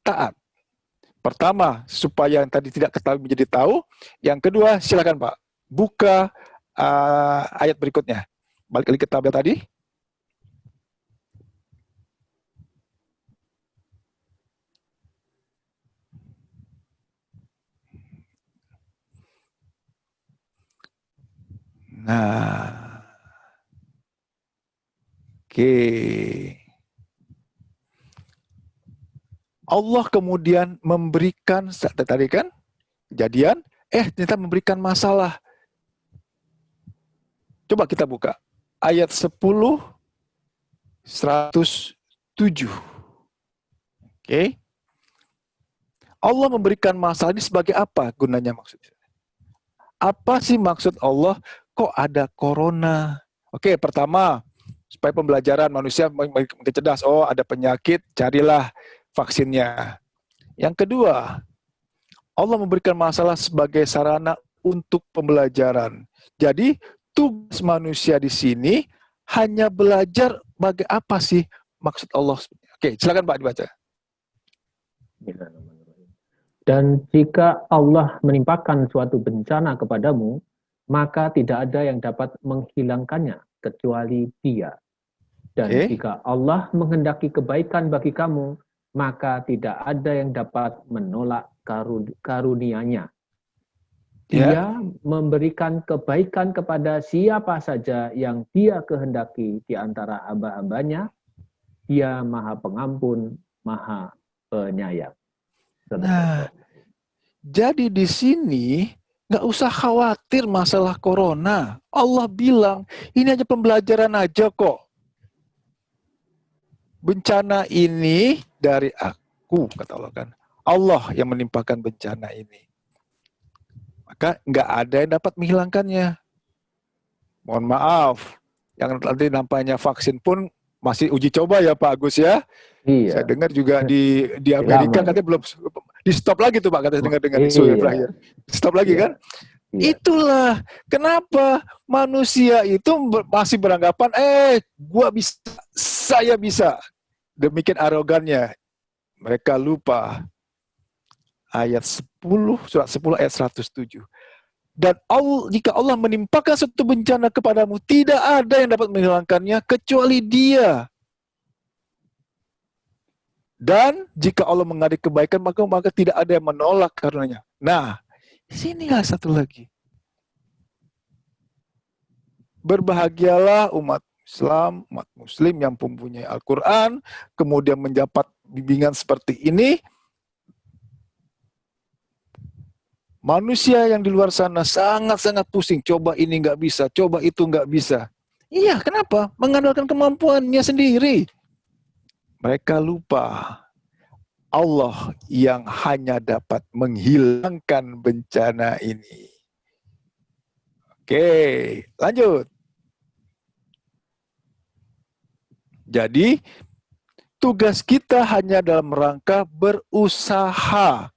taat. Pertama, supaya yang tadi tidak ketahui menjadi tahu. Yang kedua, silakan Pak, buka ayat berikutnya. Balik lagi ke tabel tadi. Nah, oke. Allah kemudian memberikan, tadi kan, kejadian, ternyata memberikan masalah. Coba kita buka. Ayat 10, 107. Oke. Allah memberikan masalah ini sebagai apa gunanya maksudnya? Apa sih maksud Allah kok ada corona? Oke, pertama, supaya pembelajaran manusia makin cerdas. Oh, ada penyakit, carilah vaksinnya. Yang kedua, Allah memberikan masalah sebagai sarana untuk pembelajaran. Jadi, tugas manusia di sini hanya belajar bagi apa sih maksud Allah. Oke, silakan Pak dibaca. Dan jika Allah menimpakan suatu bencana kepadamu, maka tidak ada yang dapat menghilangkannya kecuali Dia. Dan jika Allah menghendaki kebaikan bagi kamu, maka tidak ada yang dapat menolak karunia-Nya. Dia memberikan kebaikan kepada siapa saja yang Dia kehendaki di antara hamba-hambanya. Dia Maha Pengampun, Maha Penyayang. Nah, jadi di sini nggak usah khawatir masalah corona. Allah bilang, ini aja pembelajaran aja kok. Bencana ini dari aku, kata Allah kan. Allah yang menimpakan bencana ini. Maka nggak ada yang dapat menghilangkannya. Mohon maaf, yang nanti nampaknya vaksin pun masih uji coba ya Pak Agus ya. Iya. Saya dengar juga di Amerika katanya belum di stop lagi tuh Pak, kata dengar-dengar isu yang terakhir. Stop lagi kan? Iya. Itulah kenapa manusia itu masih beranggapan gua bisa, saya bisa. Demikian arogannya. Mereka lupa ayat 10 surat 10 ayat 107. Dan jika Allah menimpakan suatu bencana kepadamu, tidak ada yang dapat menghilangkannya kecuali Dia. Dan jika Allah mengadakan kebaikan, maka tidak ada yang menolak karenanya. Nah, sinilah satu lagi. Berbahagialah umat Islam, umat Muslim yang mempunyai Al-Quran, kemudian mendapat bimbingan seperti ini. Manusia yang di luar sana sangat-sangat pusing. Coba ini nggak bisa, coba itu nggak bisa. Iya, kenapa? Mengandalkan kemampuannya sendiri. Mereka lupa Allah yang hanya dapat menghilangkan bencana ini. Oke, lanjut. Jadi, tugas kita hanya dalam rangka berusaha.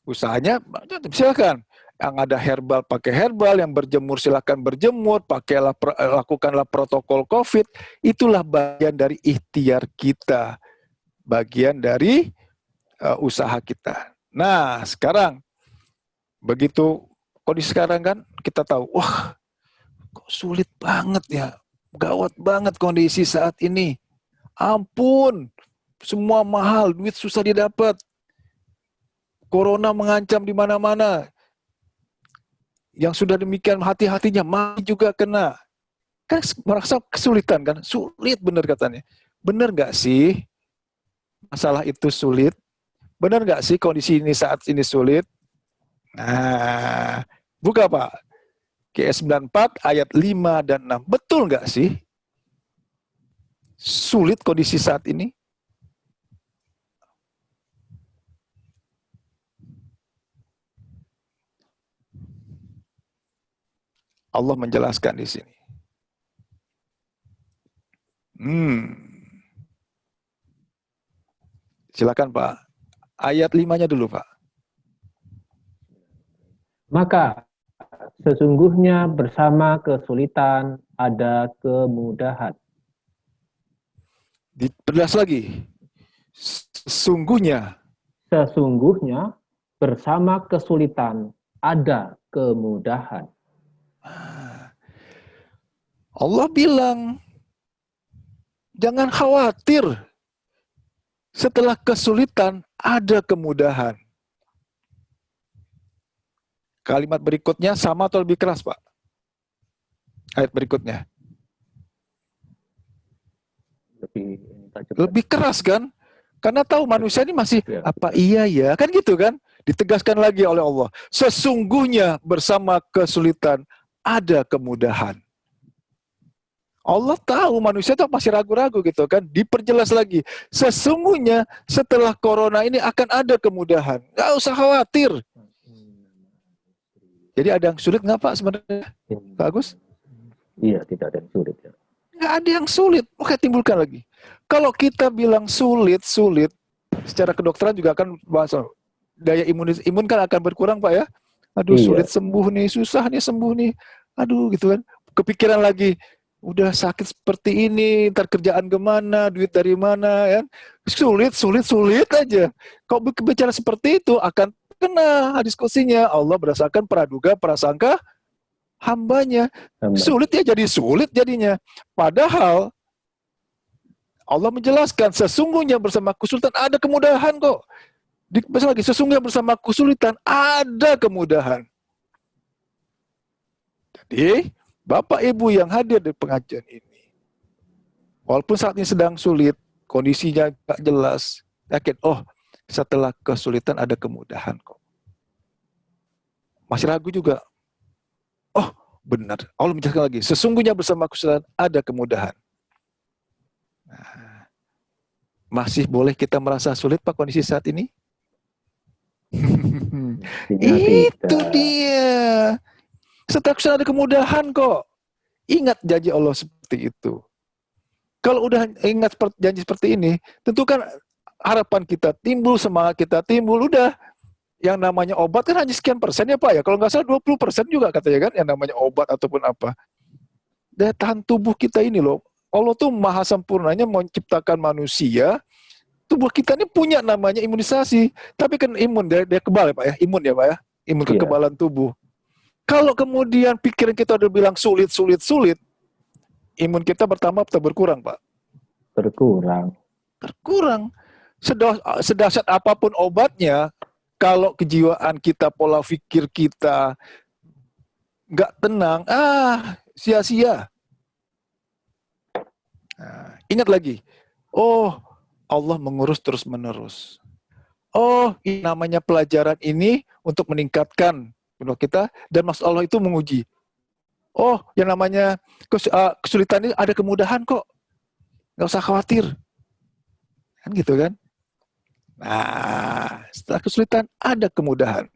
Usahanya, silakan. Yang ada herbal pakai herbal, yang berjemur silakan berjemur, lakukanlah protokol COVID. Itulah bagian dari ikhtiar kita, bagian dari usaha kita. Nah, sekarang begitu kondisi sekarang kan kita tahu, wah, kok sulit banget ya, gawat banget kondisi saat ini. Ampun, semua mahal, duit susah didapat. Corona mengancam di mana-mana. Yang sudah demikian hati-hatinya mati juga kena. Kan merasa kesulitan kan? Sulit bener katanya. Bener nggak sih masalah itu sulit? Bener nggak sih kondisi ini saat ini sulit? Nah, buka Pak. QS 94 ayat 5 dan 6. Betul nggak sih? Sulit kondisi saat ini? Allah menjelaskan di sini. Silakan Pak. Ayat 5-nya dulu Pak. Maka sesungguhnya bersama kesulitan ada kemudahan. Diperjelas lagi. Sesungguhnya bersama kesulitan ada kemudahan. Allah bilang, jangan khawatir. Setelah kesulitan, ada kemudahan. Kalimat berikutnya sama atau lebih keras, Pak? Ayat berikutnya. Lebih keras kan? Karena tahu manusia ini masih, apa iya ya? Kan gitu kan? Ditegaskan lagi oleh Allah. Sesungguhnya bersama kesulitan, ada kemudahan. Allah tahu manusia itu masih ragu-ragu gitu kan. Diperjelas lagi. Sesungguhnya setelah corona ini akan ada kemudahan. Nggak usah khawatir. Jadi ada yang sulit nggak Pak sebenarnya? Pak Agus? Iya, tidak ada yang sulit. Ya. Nggak ada yang sulit. Oke, timbulkan lagi. Kalau kita bilang sulit, secara kedokteran juga akan bahasa daya imun kan akan berkurang Pak ya. Aduh, sulit sembuh nih, susah nih sembuh nih. Aduh, gitu kan. Kepikiran lagi. Udah sakit seperti ini, ntar kerjaan kemana, duit dari mana, ya? Sulit aja. Kalau bicara seperti itu akan kena diskusinya. Allah berdasarkan praduga, prasangka hambanya. Sulit ya jadi sulit jadinya. Padahal Allah menjelaskan sesungguhnya bersama kesulitan ada kemudahan kok. Lagi sesungguhnya bersama kesulitan ada kemudahan. Jadi Bapak Ibu yang hadir di pengajian ini, walaupun saat ini sedang sulit, kondisinya tak jelas, yakin, oh setelah kesulitan ada kemudahan kok. Masih ragu juga, oh benar, Allah menjelaskan lagi, sesungguhnya bersama kesulitan ada kemudahan. Nah, masih boleh kita merasa sulit Pak kondisi saat ini? Itu dia. Setelah kesulitan ada kemudahan kok. Ingat janji Allah seperti itu. Kalau udah ingat janji seperti ini, tentu kan harapan kita timbul, semangat kita timbul, udah. Yang namanya obat kan hanya sekian persen ya Pak ya. Kalau nggak salah 20% juga katanya kan, yang namanya obat ataupun apa. Daya tahan tubuh kita ini loh. Allah tuh maha sempurnanya menciptakan manusia. Tubuh kita ini punya namanya imunisasi. Tapi kan imun, dia kebal ya Pak ya. Imun ya Pak ya. Imun kekebalan tubuh. Kalau kemudian pikiran kita udah bilang sulit, imun kita bertambah atau berkurang, Pak? Berkurang. Sedahsyat apapun obatnya, kalau kejiwaan kita, pola pikir kita, nggak tenang, sia-sia. Nah, ingat lagi, oh Allah mengurus terus-menerus. Oh, ini namanya pelajaran ini untuk meningkatkan menurut kita, dan maksud Allah itu menguji. Oh, yang namanya kesulitan ini ada kemudahan kok, nggak usah khawatir, kan gitu kan? Nah, setelah kesulitan ada kemudahan.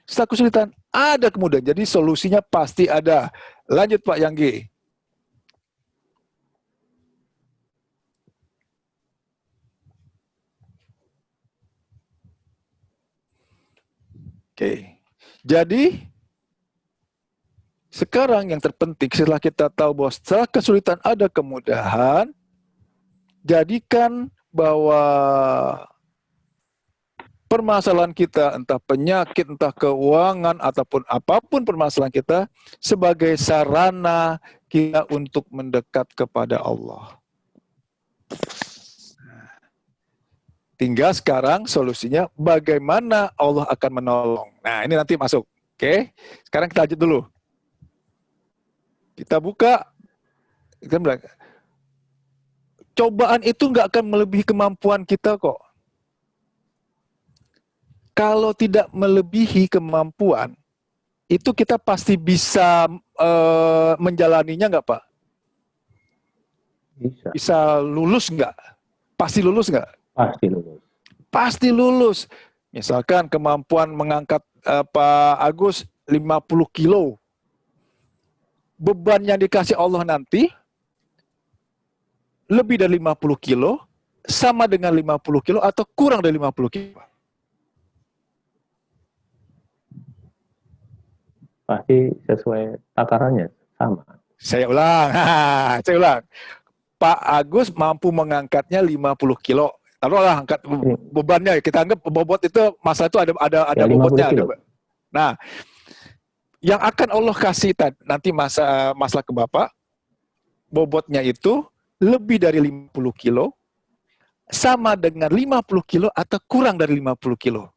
Setelah kesulitan ada kemudahan. Jadi solusinya pasti ada. Lanjut Pak Yanggi. Oke. Jadi sekarang yang terpenting setelah kita tahu bahwa setelah kesulitan ada kemudahan, jadikan bahwa permasalahan kita, entah penyakit, entah keuangan, ataupun apapun permasalahan kita, sebagai sarana kita untuk mendekat kepada Allah. Tinggal sekarang solusinya bagaimana Allah akan menolong. Nah, ini nanti masuk. Oke, sekarang kita lanjut dulu. Kita buka. Kita bilang, cobaan itu nggak akan melebihi kemampuan kita kok. Kalau tidak melebihi kemampuan, itu kita pasti bisa menjalaninya nggak Pak? Bisa. Bisa lulus nggak? Pasti lulus nggak? Pasti lulus. Pasti lulus. Misalkan kemampuan mengangkat Pak Agus 50 kilo. Beban yang dikasih Allah nanti lebih dari 50 kilo, sama dengan 50 kilo, atau kurang dari 50 kilo? Pasti sesuai takarannya, sama. Saya ulang. Saya ulang. Pak Agus mampu mengangkatnya 50 kilo. Taruhlah angkat bebannya, kita anggap bobot itu, masa itu ada Ya, 50 bobotnya. kilo. Nah, yang akan Allah kasih nanti masalah ke Bapak, bobotnya itu lebih dari 50 kilo, sama dengan 50 kilo, atau kurang dari 50 kilo?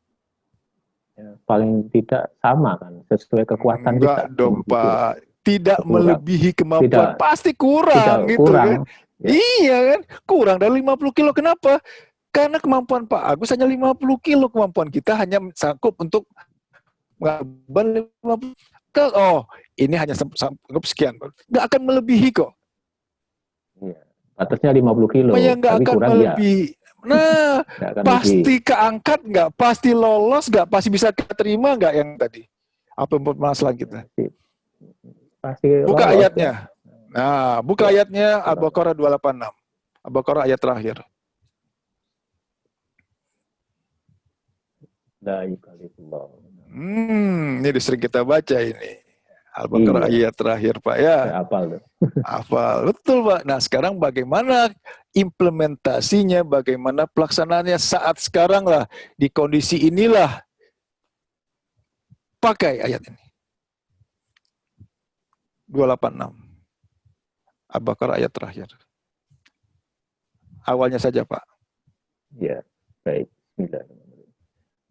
Ya, paling tidak sama kan, sesuai kekuatan Enggak kita. dong Pak, tidak Kurang. melebihi kemampuan, Tidak. pasti kurang Tidak, gitu kurang. kan. Ya. Iya kan, kurang dari 50 kilo. Kenapa? Karena kemampuan Pak Agus hanya 50 kilo, kemampuan kita hanya sanggup untuk beban 50. Oh, ini hanya sanggup sekian. Nggak akan melebihi kok. Iya. Batasnya 50 kilo, Nggak tapi akan kurang melebihi. Nah, ya. Akan pasti lebih. keangkat nggak? Pasti lolos nggak? Pasti bisa terima nggak yang tadi? Apa masalah kita? Pasti Buka lolos, ayatnya. ya. Nah, buka Ya, ayatnya Al-Baqarah 286. Al-Baqarah ayat terakhir. La yukalifullah. Ini sering kita baca ini. Al-Baqarah ayat terakhir, Pak ya. Saya hafal tuh. Hafal, betul Pak. Nah, sekarang bagaimana implementasinya, bagaimana pelaksanaannya saat sekarang lah, di kondisi inilah, pakai ayat ini. 286. Al-Baqarah ayat terakhir. Awalnya saja, Pak. Ya, baik. Bismillahirrahmanirrahim.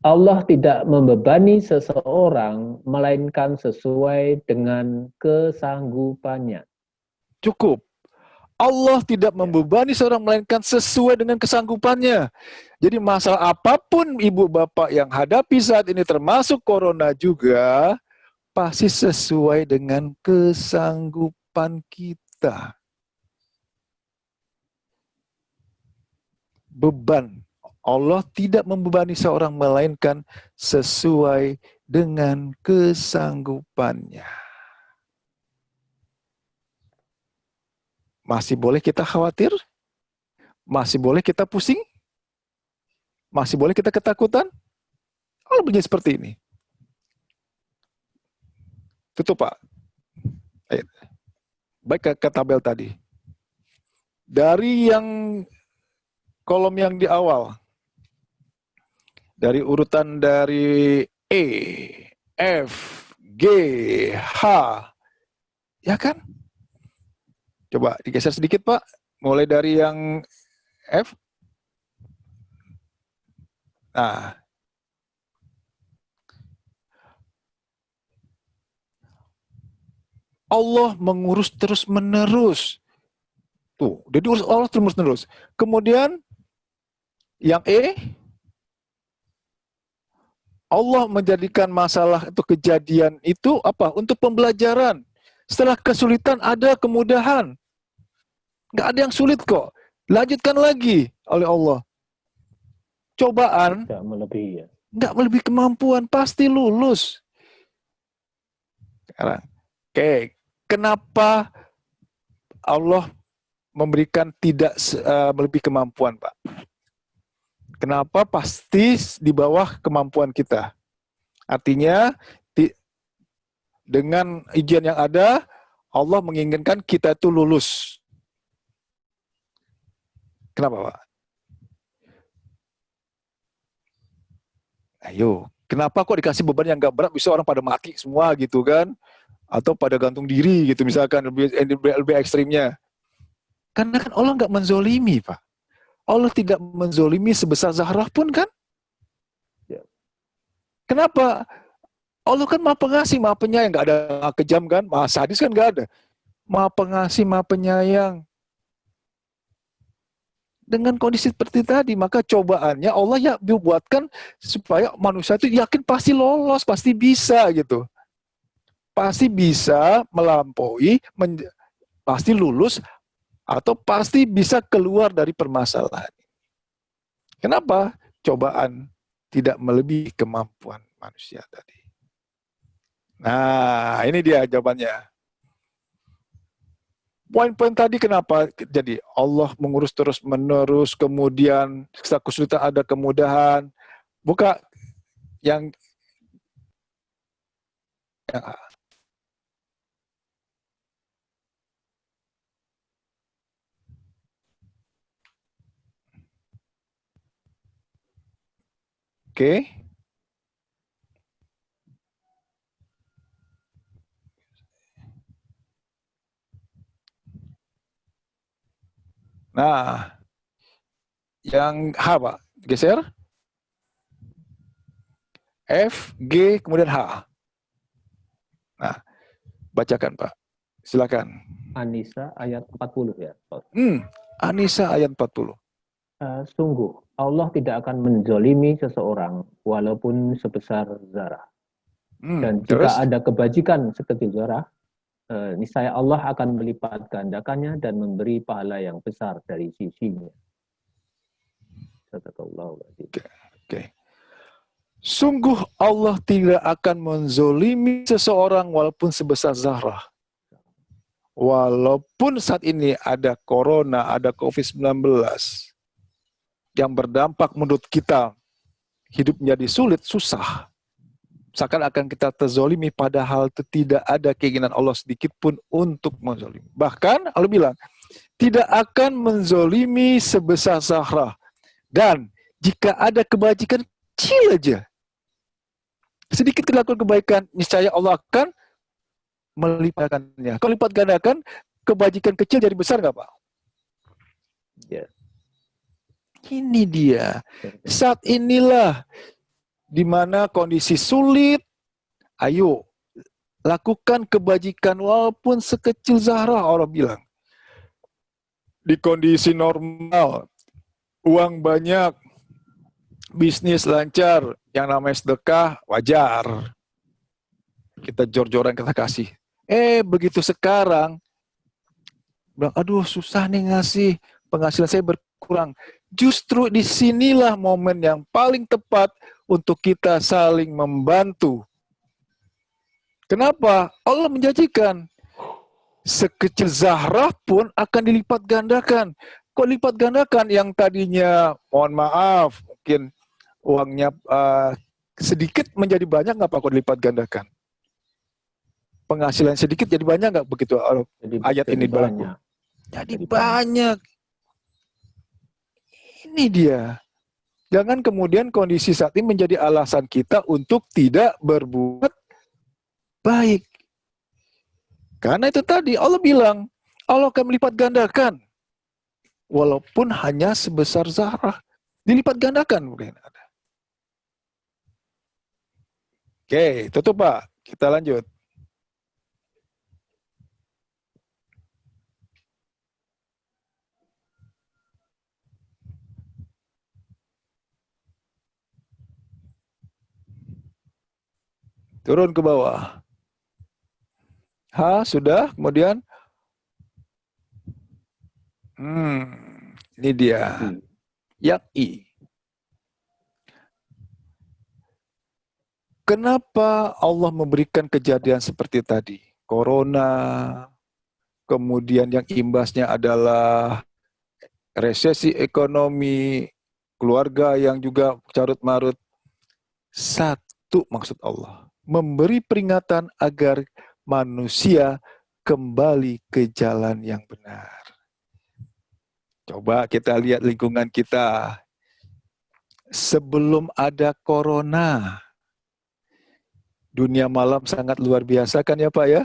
Allah tidak membebani seseorang, melainkan sesuai dengan kesanggupannya. Cukup. Allah tidak membebani seorang, melainkan sesuai dengan kesanggupannya. Jadi masalah apapun ibu bapak yang hadapi saat ini, termasuk corona juga, pasti sesuai dengan kesanggupan kita. Beban. Allah tidak membebani seorang, melainkan sesuai dengan kesanggupannya. Masih boleh kita khawatir? Masih boleh kita pusing? Masih boleh kita ketakutan? Allah bunyi seperti ini. Tutup Pak. Baik ke tabel tadi. Dari yang kolom yang di awal, dari urutan dari E, F, G, H, ya kan? Coba digeser sedikit Pak, mulai dari yang F. Nah, Allah mengurus terus-menerus. Tuh, jadi urus Allah terus-menerus. Kemudian yang Allah menjadikan masalah atau kejadian itu apa? Untuk pembelajaran. Setelah kesulitan ada kemudahan. Nggak ada yang sulit kok. Lanjutkan lagi oleh Allah. Cobaan Tidak melebihi ya. nggak melebihi kemampuan, pasti lulus. Sekarang, oke, kenapa Allah memberikan tidak melebihi kemampuan, Pak? Kenapa pasti di bawah kemampuan kita? Artinya, dengan ujian yang ada, Allah menginginkan kita itu lulus. Kenapa, Pak? Ayo, kenapa kok dikasih beban yang gak berat, bisa orang pada mati semua gitu kan? Atau pada gantung diri gitu misalkan, lebih ekstrimnya. Karena kan Allah nggak menzolimi, Pak. Allah tidak menzolimi sebesar Zahrah pun kan? Ya. Kenapa? Allah kan maha pengasih, maha penyayang, nggak ada maha kejam kan, maha sadis kan nggak ada. Maha pengasih, maha penyayang. Dengan kondisi seperti tadi, maka cobaannya Allah ya dibuatkan supaya manusia itu yakin pasti lolos, pasti bisa gitu. Pasti bisa melampaui, pasti lulus, atau pasti bisa keluar dari permasalahan. Kenapa? Cobaan tidak melebihi kemampuan manusia tadi. Nah, ini dia jawabannya. Poin-poin tadi kenapa jadi Allah mengurus terus-menerus, kemudian setelah kesulitan ada kemudahan. Buka yang oke. Nah, yang H, Pak. Geser. F, G, kemudian H. Nah, bacakan, Pak. Silakan. An-Nisa ayat 40 ya. An-Nisa ayat 40. Sungguh, Allah tidak akan menzolimi seseorang walaupun sebesar zarah. Dan Terus? jika ada kebajikan sekecil zarah, niscaya Allah akan melipat gandakannya dan memberi pahala yang besar dari sisinya. Oke. Sungguh Allah tidak akan menzolimi seseorang walaupun sebesar zarah. Walaupun saat ini ada corona, ada COVID-19 yang berdampak menurut kita hidup menjadi sulit, susah. Seakan-akan kita terzolimi, padahal tidak ada keinginan Allah sedikit pun untuk menzolimi. Bahkan Allah bilang, tidak akan menzolimi sebesar Zarah. Dan jika ada kebajikan kecil aja, sedikit dilakukan kebaikan, niscaya Allah akan melipatkannya. Kalau lipat gandakan, kebajikan kecil jadi besar nggak, Pak? Ya. Ini dia. Saat inilah di mana kondisi sulit, ayo lakukan kebajikan walaupun sekecil zarah. Allah bilang. Di kondisi normal, uang banyak, bisnis lancar, yang namanya sedekah wajar. Kita jor-joran kita kasih. Begitu sekarang, bilang, aduh susah nih ngasih, penghasilan saya berkurang. Justru disinilah momen yang paling tepat untuk kita saling membantu. Kenapa? Allah menjanjikan sekecil zarah pun akan dilipat gandakan. Kok lipat gandakan? Yang tadinya, mohon maaf, mungkin uangnya sedikit menjadi banyak nggak Pak kalau dilipat gandakan? Penghasilan sedikit jadi banyak nggak begitu ayat ini berlaku? Jadi banyak. Ini dia. Jangan kemudian kondisi saat ini menjadi alasan kita untuk tidak berbuat baik. Karena itu tadi Allah bilang, Allah akan melipat gandakan. Walaupun hanya sebesar zarah. Dilipat gandakan. Mungkin ada. Oke, tutup Pak. Kita lanjut. Turun ke bawah. Ha, sudah. Kemudian, ini dia. Yang I. Kenapa Allah memberikan kejadian seperti tadi? Corona, kemudian yang imbasnya adalah resesi ekonomi, keluarga yang juga carut-marut. Satu maksud Allah, memberi peringatan agar manusia kembali ke jalan yang benar. Coba kita lihat lingkungan kita. Sebelum ada corona, dunia malam sangat luar biasa kan ya Pak ya?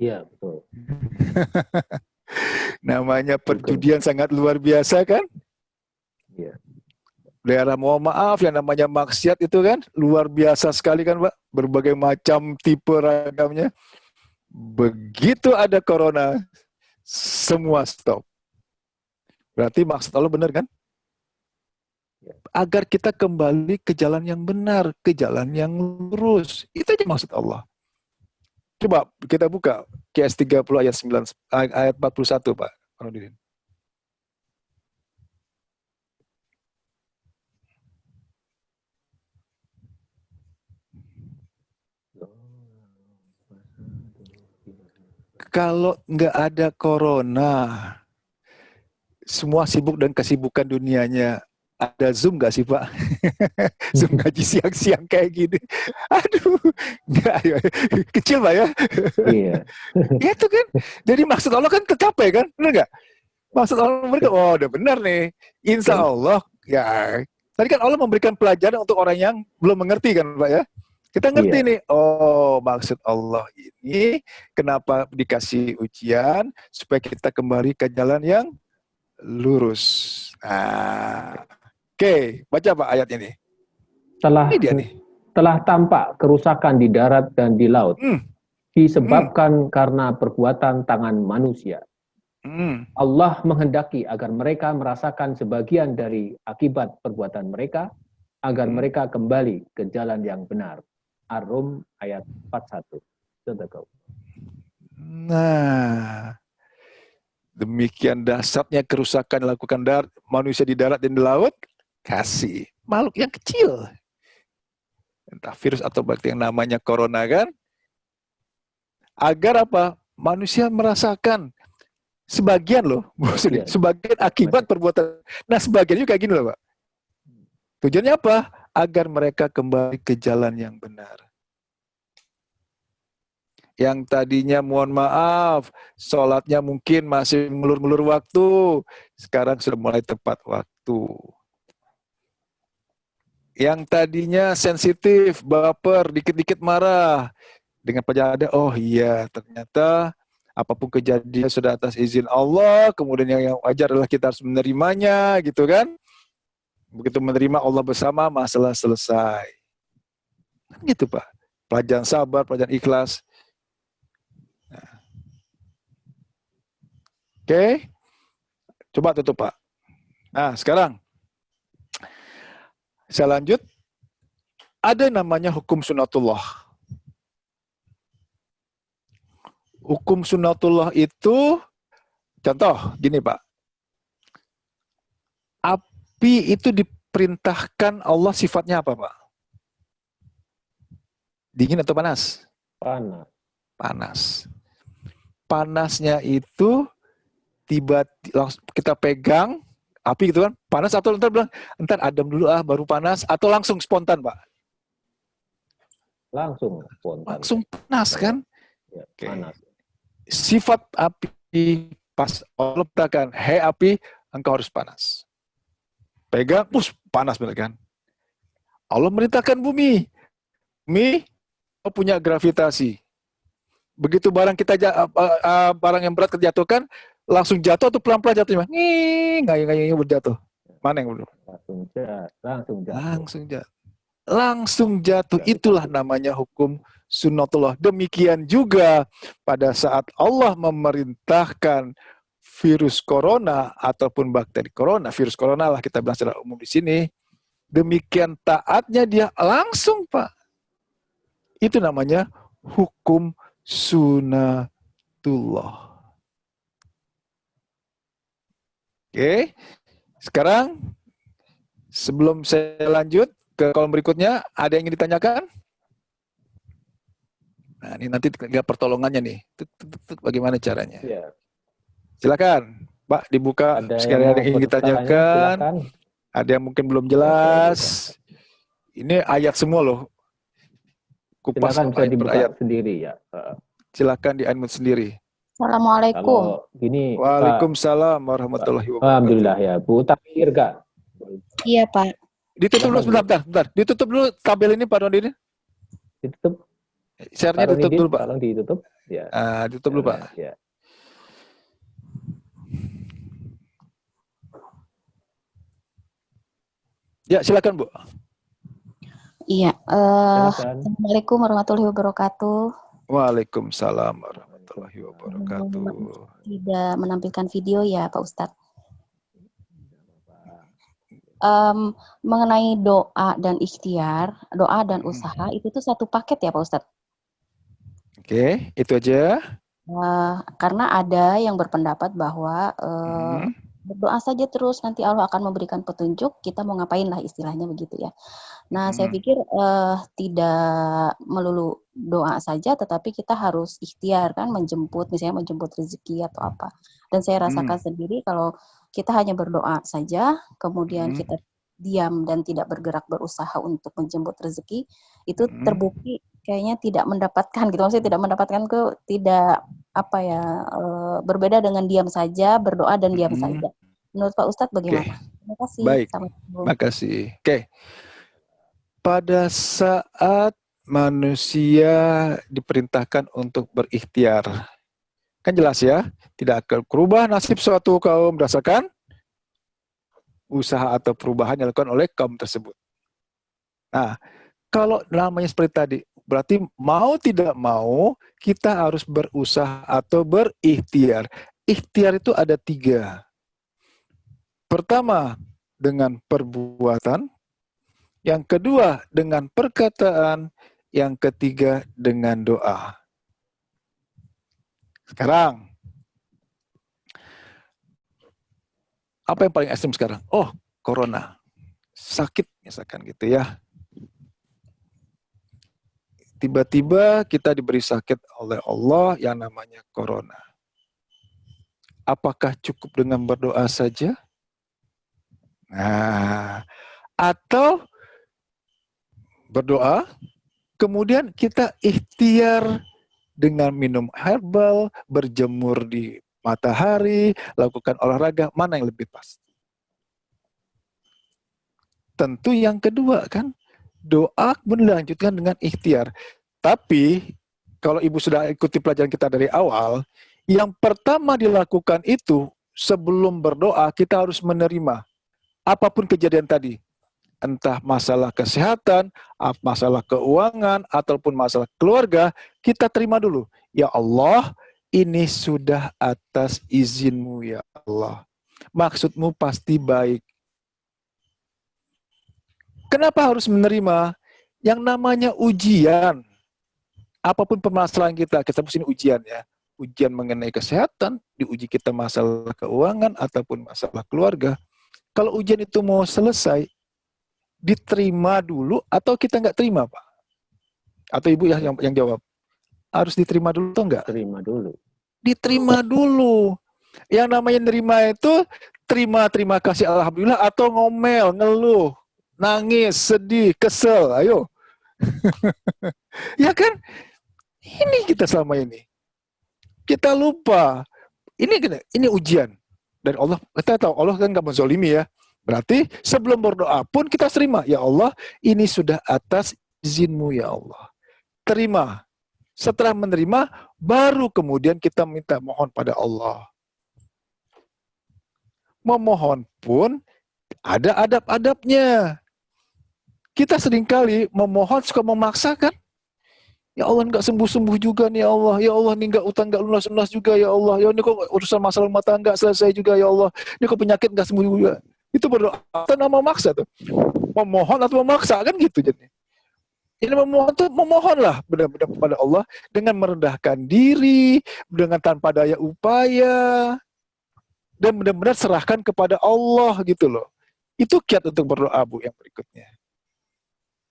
Iya, betul. Namanya perjudian sangat luar biasa kan? Iya. Daerah mohon maaf yang namanya maksiat itu kan luar biasa sekali kan Pak? Berbagai macam tipe ragamnya. Begitu ada corona, semua stop. Berarti maksud Allah benar kan? Agar kita kembali ke jalan yang benar, ke jalan yang lurus. Itu aja maksud Allah. Coba kita buka QS 30 ayat 9 ayat 41 Pak Ronidin. Kalau nggak ada corona, semua sibuk dan kesibukan dunianya. Ada Zoom nggak sih Pak? Zoom ngaji siang-siang kayak gini. Aduh, nggak ya. Kecil Pak ya? Iya. Itu kan. Jadi maksud Allah kan tercapai kan? Benar nggak? Maksud Allah mereka, oh udah benar nih. Insya Allah, ya. Tadi kan Allah memberikan pelajaran untuk orang yang belum mengerti kan Pak ya? Kita ngerti nih, oh maksud Allah ini kenapa dikasih ujian supaya kita kembali ke jalan yang lurus. Nah, oke, baca Pak ayat ini. Ini dia nih. Telah tampak kerusakan di darat dan di laut, disebabkan karena perbuatan tangan manusia. Allah menghendaki agar mereka merasakan sebagian dari akibat perbuatan mereka, agar mereka kembali ke jalan yang benar. Ar-Rum ayat 41. Contoh. Nah, demikian dahsyatnya kerusakan dilakukan manusia di darat dan di laut, kasih makhluk yang kecil. Entah virus atau bakteri yang namanya corona kan. Agar apa? Manusia merasakan sebagian loh, maksudnya sebagian akibat perbuatan. Nah, sebagian juga kayak gini loh, Pak. Tujuannya apa? Agar mereka kembali ke jalan yang benar. Yang tadinya mohon maaf, sholatnya mungkin masih ngulur-ngulur waktu, sekarang sudah mulai tepat waktu. Yang tadinya sensitif, baper, dikit-dikit marah, dengan penjelasan, oh iya ternyata apapun kejadian sudah atas izin Allah, kemudian yang wajar adalah kita harus menerimanya, gitu kan? Begitu menerima Allah bersama, masalah selesai. Gitu Pak. Pelajaran sabar, pelajaran ikhlas. Nah. Oke. Coba tutup Pak. Nah sekarang, saya lanjut. Ada namanya hukum sunatullah. Hukum sunatullah itu, contoh gini Pak. Api itu diperintahkan Allah sifatnya apa Pak? Dingin atau panas? Panas. Panas. Panasnya itu kita pegang api gitu kan, panas atau ntar adem dulu baru panas, atau langsung spontan Pak? Langsung spontan. Langsung panas kan? Ya, okay. Panas. Sifat api pas Allah katakan, hei api, engkau harus panas. Pegang, panas bener kan? Allah merintahkan bumi, kau punya gravitasi. Begitu barang barang yang berat terjatuhkan, langsung jatuh atau pelan-pelan jatuhnya? Ngayang berjatuh. Mana yang belum? Langsung jatuh. Itulah namanya hukum sunnatullah. Demikian juga pada saat Allah memerintahkan virus corona ataupun bakteri corona, virus corona lah kita bilang secara umum di sini, demikian taatnya dia langsung Pak. Itu namanya hukum sunatullah. Oke, sekarang sebelum saya lanjut ke kolom berikutnya, ada yang ingin ditanyakan? Nah, ini nanti lihat pertolongannya nih. Bagaimana caranya? Ya, Silakan, Pak, dibuka. ada yang Sekali ada mau yang ingin bertanya, ditanyakan. silakan. Ada yang mungkin belum Oke, jelas. Ini ayat semua loh. Kupas silakan bisa ayat per dibuka ayat. sendiri ya. Silakan di-unmute sendiri. Assalamualaikum. Kalau gini, Pak, Waalaikumsalam warahmatullahi wabarakatuh. alhamdulillah ya, Bu Takir Kak. Iya, Pak. Ditutup dulu Silakan, sebentar, bentar. Ditutup dulu tabel ini Pak Rondini. Ditutup, Share-nya Pak ditutup Ronidin, dulu Pak. tolong ditutup. Ya, Ditutup dulu Pak. ya. Ya, silakan Bu. Iya. Silakan. Assalamualaikum warahmatullahi wabarakatuh. Waalaikumsalam warahmatullahi wabarakatuh. Tidak menampilkan video ya, Pak Ustadz. Mengenai doa dan ikhtiar, doa dan usaha itu tuh satu paket ya, Pak Ustadz. Oke, itu aja. Karena ada yang berpendapat bahwa berdoa saja terus nanti Allah akan memberikan petunjuk, kita mau ngapain lah istilahnya begitu ya. Nah, saya pikir tidak melulu doa saja, tetapi kita harus ikhtiar kan, misalnya menjemput rezeki atau apa. Dan saya rasakan sendiri kalau kita hanya berdoa saja, kemudian kita diam dan tidak bergerak berusaha untuk menjemput rezeki, itu terbukti kayaknya tidak mendapatkan gitu. Maksudnya tidak mendapatkan tidak berbeda dengan diam saja, berdoa dan diam saja. Menurut Pak Ustadz bagaimana? Terima kasih. Baik. Terima kasih. Oke. Pada saat manusia diperintahkan untuk berikhtiar, kan jelas ya, tidak akan berubah nasib suatu kaum berdasarkan usaha atau perubahan yang dilakukan oleh kaum tersebut. Nah, kalau namanya seperti tadi, berarti mau tidak mau kita harus berusaha atau berikhtiar. Ikhtiar itu ada 3. Pertama, dengan perbuatan. Yang kedua, dengan perkataan. Yang ketiga, dengan doa. Sekarang, apa yang paling ekstrim sekarang? Oh, corona. Sakit, misalkan gitu ya. Tiba-tiba kita diberi sakit oleh Allah yang namanya corona. Apakah cukup dengan berdoa saja? Nah, atau berdoa, kemudian kita ikhtiar dengan minum herbal, berjemur di matahari, lakukan olahraga, mana yang lebih pas? Tentu yang kedua kan, doa kemudian dilanjutkan dengan ikhtiar. Tapi, kalau Ibu sudah ikuti pelajaran kita dari awal, yang pertama dilakukan itu, sebelum berdoa, kita harus menerima apapun kejadian tadi. Entah masalah kesehatan, masalah keuangan, ataupun masalah keluarga, kita terima dulu. Ya Allah, ini sudah atas izin-Mu ya Allah. Maksud-Mu pasti baik. Kenapa harus menerima? Yang namanya ujian. Apapun permasalahan kita sebut ini ujian ya. Ujian mengenai kesehatan, diuji kita masalah keuangan, ataupun masalah keluarga. Kalau ujian itu mau selesai, diterima dulu atau kita nggak terima, Pak? Atau Ibu yang jawab? Harus diterima dulu atau enggak? Terima dulu. Diterima dulu. Yang namanya nerima itu terima kasih alhamdulillah atau ngomel, ngeluh, nangis, sedih, kesel. Ayo. Ya kan? Ini kita selama ini. Kita lupa. Ini ujian dari Allah. Kita tahu Allah kan nggak menzolimi ya. Berarti sebelum berdoa pun kita terima. Ya Allah, ini sudah atas izin-Mu ya Allah. Terima. Setelah menerima, baru kemudian kita minta mohon pada Allah. Memohon pun ada adab-adabnya. Kita seringkali memohon suka memaksakan. Ya Allah, nggak sembuh-sembuh juga nih ya Allah. Ya Allah, ini nggak utang nggak lunas-lunas juga ya Allah. Ya ini kok urusan masalah rumah tangga nggak selesai juga ya Allah. Ini kok penyakit nggak sembuh juga. Itu berdoa atau nama maksa tuh. Memohon atau memaksa kan gitu jadi. Ini memohonlah benar-benar kepada Allah dengan merendahkan diri, dengan tanpa daya upaya, dan benar-benar serahkan kepada Allah gitu loh. Itu kiat untuk berdoa, Bu, yang berikutnya.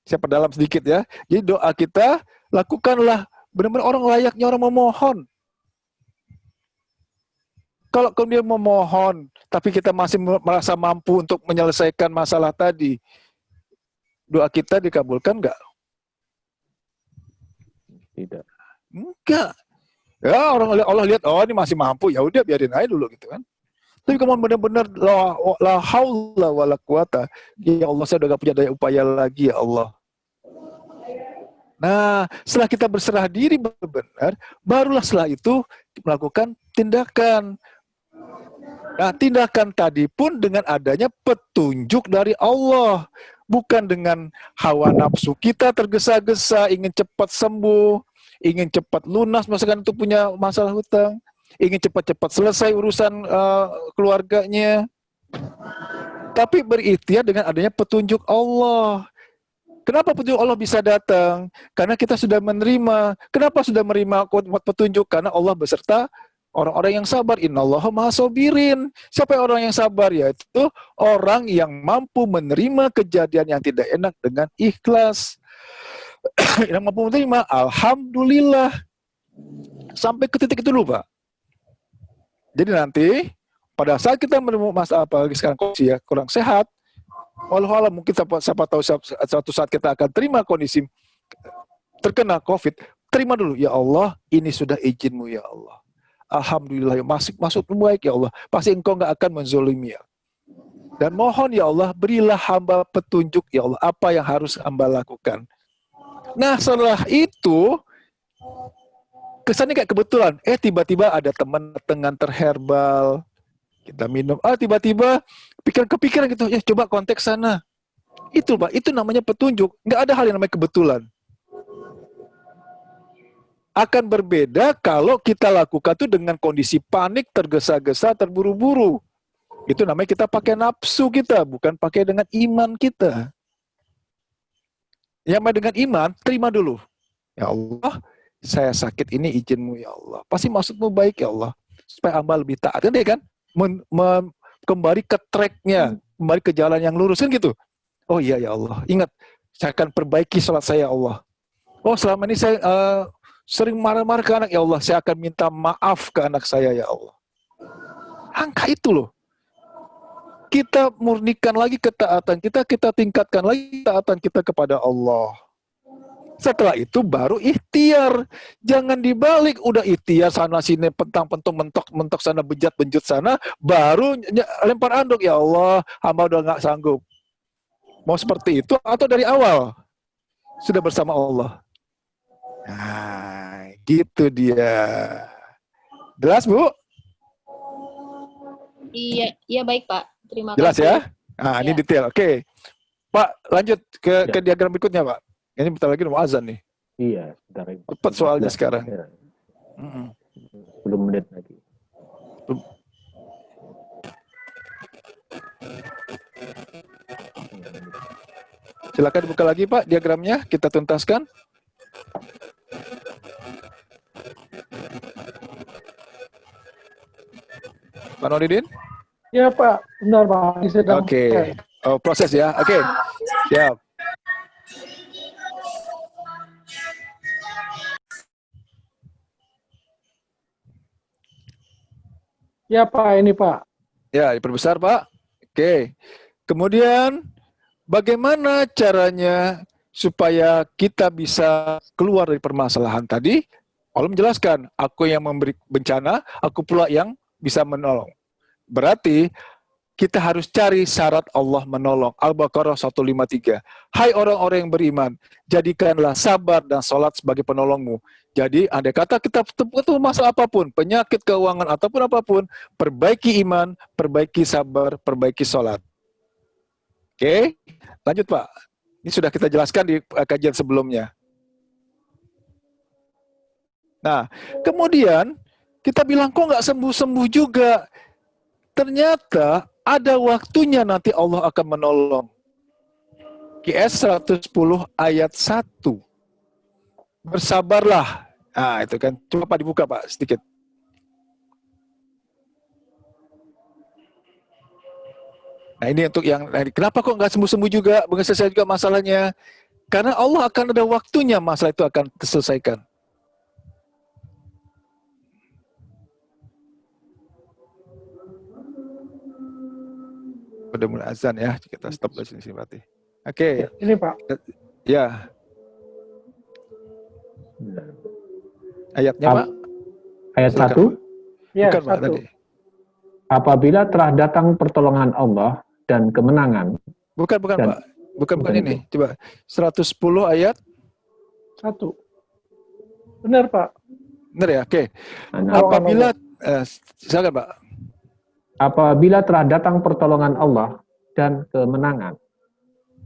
Saya perdalam sedikit ya. Jadi doa kita, lakukanlah benar-benar orang layaknya orang memohon. Kalau kemudian memohon, tapi kita masih merasa mampu untuk menyelesaikan masalah tadi, doa kita dikabulkan nggak? Tidak. Enggak. Ya Allah lihat, oh ini masih mampu, ya udah biarin aja dulu gitu kan. Tapi kalau benar-benar la haula wala quwata, ya Allah saya udah gak punya daya upaya lagi ya Allah. Nah, setelah kita berserah diri benar-benar, barulah setelah itu melakukan tindakan. Nah, tindakan tadi pun dengan adanya petunjuk dari Allah. Bukan dengan hawa nafsu kita tergesa-gesa, ingin cepat sembuh, ingin cepat lunas, misalkan itu punya masalah hutang, ingin cepat-cepat selesai urusan keluarganya. Tapi berikhtiar dengan adanya petunjuk Allah. Kenapa petunjuk Allah bisa datang? Karena kita sudah menerima. Kenapa sudah menerima petunjuk? Karena Allah beserta orang-orang yang sabar. Innallaha ma'as-sabirin. Siapa orang yang sabar? Yaitu orang yang mampu menerima kejadian yang tidak enak dengan ikhlas. Yang mampu menerima, alhamdulillah. Sampai ke titik itu dulu, Pak. Jadi nanti pada saat kita menemukan masalah, apalagi sekarang kondisi ya kurang sehat, walau mungkin siapa tahu suatu saat kita akan terima kondisi terkena COVID, terima dulu, ya Allah, ini sudah izin-Mu ya Allah. Alhamdulillah, maksudmu baik ya Allah. Pasti Engkau nggak akan menzolimi ya. Dan mohon ya Allah, berilah hamba petunjuk ya Allah, apa yang harus hamba lakukan. Nah setelah itu, kesannya kayak kebetulan, tiba-tiba ada teman nganter herbal, kita minum, tiba-tiba kepikiran gitu, ya coba kontak sana. Itu Pak, itu namanya petunjuk. Nggak ada hal yang namanya kebetulan. Akan berbeda kalau kita lakukan itu dengan kondisi panik, tergesa-gesa, terburu-buru. Itu namanya kita pakai nafsu kita, bukan pakai dengan iman kita. Yang dengan iman, terima dulu. Ya Allah, saya sakit ini izin-Mu ya Allah. Pasti maksud-Mu baik ya Allah. Supaya hamba lebih taat. Kan? Kembali ke track-nya, kembali ke jalan yang lurus kan gitu. Oh iya ya Allah, ingat, saya akan perbaiki sholat saya ya Allah. Oh selama ini saya sering marah-marah ke anak ya Allah, saya akan minta maaf ke anak saya ya Allah. Angka itu loh. Kita murnikan lagi ketaatan kita tingkatkan lagi ketaatan kita kepada Allah. Setelah itu baru ikhtiar. Jangan dibalik, udah ikhtiar sana sini pentang-pentung mentok sana bejat-benjut sana, baru lempar anduk, ya Allah, hamba udah nggak sanggup. Mau seperti itu atau dari awal sudah bersama Allah? Nah, gitu dia. Jelas, Bu? Iya baik Pak. Terima Jelas kasih. ya? Nah, ini detail. Oke. Pak, lanjut ke diagram berikutnya, Pak. Ini bentar lagi mau azan nih. Iya, sebentar lagi. Cepat soalnya sekarang. Ya. 10 menit lagi. Silakan buka lagi, Pak, diagramnya. Kita tuntaskan. Pak Nordin? Ya Pak, benar Pak. Oke. Oh, proses ya. Oke. Siap. Ya Pak, ini Pak. Ya, diperbesar, Pak. Oke. Kemudian, bagaimana caranya supaya kita bisa keluar dari permasalahan tadi? Allah menjelaskan, aku yang memberi bencana, aku pula yang bisa menolong. Berarti, kita harus cari syarat Allah menolong. Al-Baqarah 153. Hai orang-orang yang beriman, jadikanlah sabar dan sholat sebagai penolongmu. Jadi, andai kata kita ketemu masalah apapun, penyakit, keuangan, ataupun apapun, perbaiki iman, perbaiki sabar, perbaiki sholat. Oke, lanjut Pak. Ini sudah kita jelaskan di kajian sebelumnya. Nah, kemudian kita bilang, kok nggak sembuh-sembuh juga? Ternyata ada waktunya nanti Allah akan menolong. QS 110 ayat 1. Bersabarlah. Nah, itu kan. Coba Pak dibuka Pak sedikit. Nah, ini untuk yang kenapa kok nggak sembuh-sembuh juga, belum selesai juga masalahnya? Karena Allah akan ada waktunya masalah itu akan diselesaikan. Udah mulai azan ya, kita stop di sini berarti. Oke. Ini Pak. Ya. Ayatnya Pak? Ayat Silakan, 1. Pak. Ya, Bukan Pak 1. tadi. Apabila telah datang pertolongan Allah dan kemenangan. Bukan Dan, Pak. Bukan bukan ini. Coba 110 ayat. 1. Benar Pak. Benar ya? Oke. Nah, Apabila silakan Pak. apabila telah datang pertolongan Allah dan kemenangan,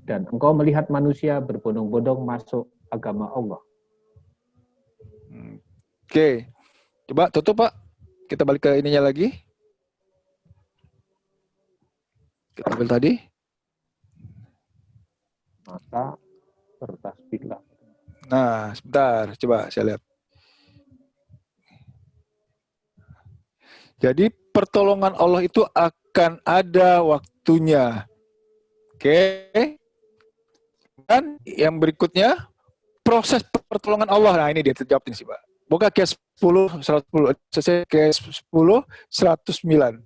dan engkau melihat manusia berbondong-bondong masuk agama Allah. Oke. Coba tutup Pak. Kita balik ke ininya lagi. Kita ambil tadi. Maka bertasbihlah. Nah, sebentar. Coba saya lihat. Jadi pertolongan Allah itu akan ada waktunya. Oke. Dan yang berikutnya, proses pertolongan Allah. Nah, ini dia terjawab ini sih, Pak. Buka case 10, 110. Selesai case 10, 109.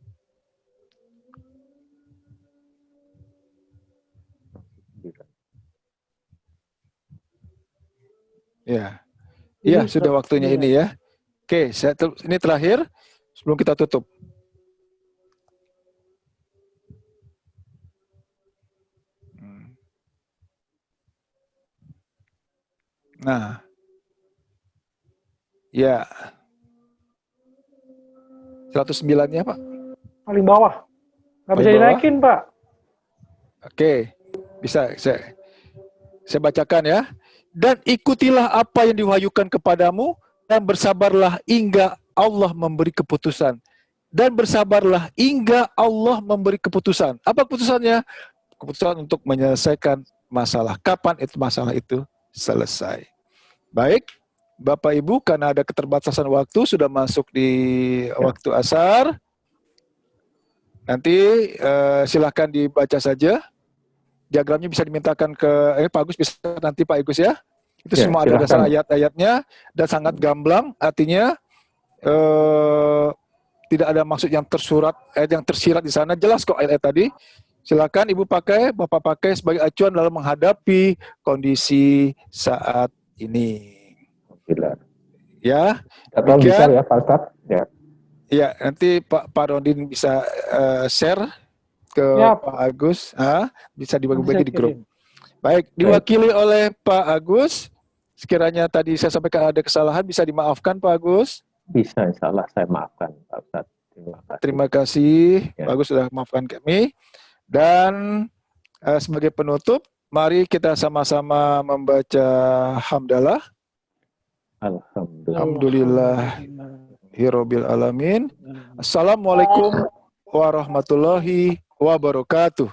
Ya. Iya, sudah waktunya ini ya. Oke, ini terakhir sebelum kita tutup. Nah. Ya. 109-nya, Pak. Paling bawah. Nggak bisa dinaikin, Pak. Oke. Bisa saya bacakan ya. Dan ikutilah apa yang diwahyukan kepadamu dan bersabarlah hingga Allah memberi keputusan. Dan bersabarlah hingga Allah memberi keputusan. Apa keputusannya? Keputusan untuk menyelesaikan masalah. Kapan itu masalah itu selesai. Baik, Bapak Ibu, karena ada keterbatasan waktu, sudah masuk di waktu asar. Nanti silakan dibaca saja. Diagramnya bisa dimintakan ke Pak Agus, bisa nanti Pak Agus ya. Itu ya, semua ada dasar ayat-ayatnya dan sangat gamblang, artinya tidak ada maksud yang tersurat, yang tersirat di sana. Jelas kok ayat tadi. Silakan Ibu pakai, Bapak pakai sebagai acuan dalam menghadapi kondisi saat ini. Ya. Bisa ya Pak Ustadz. Ya. Ya, nanti Pak Rodin bisa share ke Pak Agus, bisa dibagi-bagi di grup. Baik, diwakili oleh Pak Agus. Sekiranya tadi saya sampaikan ada kesalahan, bisa dimaafkan Pak Agus? Bisa, insya Allah saya maafkan Pak Ustadz. Terima kasih, Pak Agus sudah maafkan kami. Dan sebagai penutup, mari kita sama-sama membaca hamdalah. Alhamdulillahirabbil alamin. Assalamualaikum warahmatullahi wabarakatuh.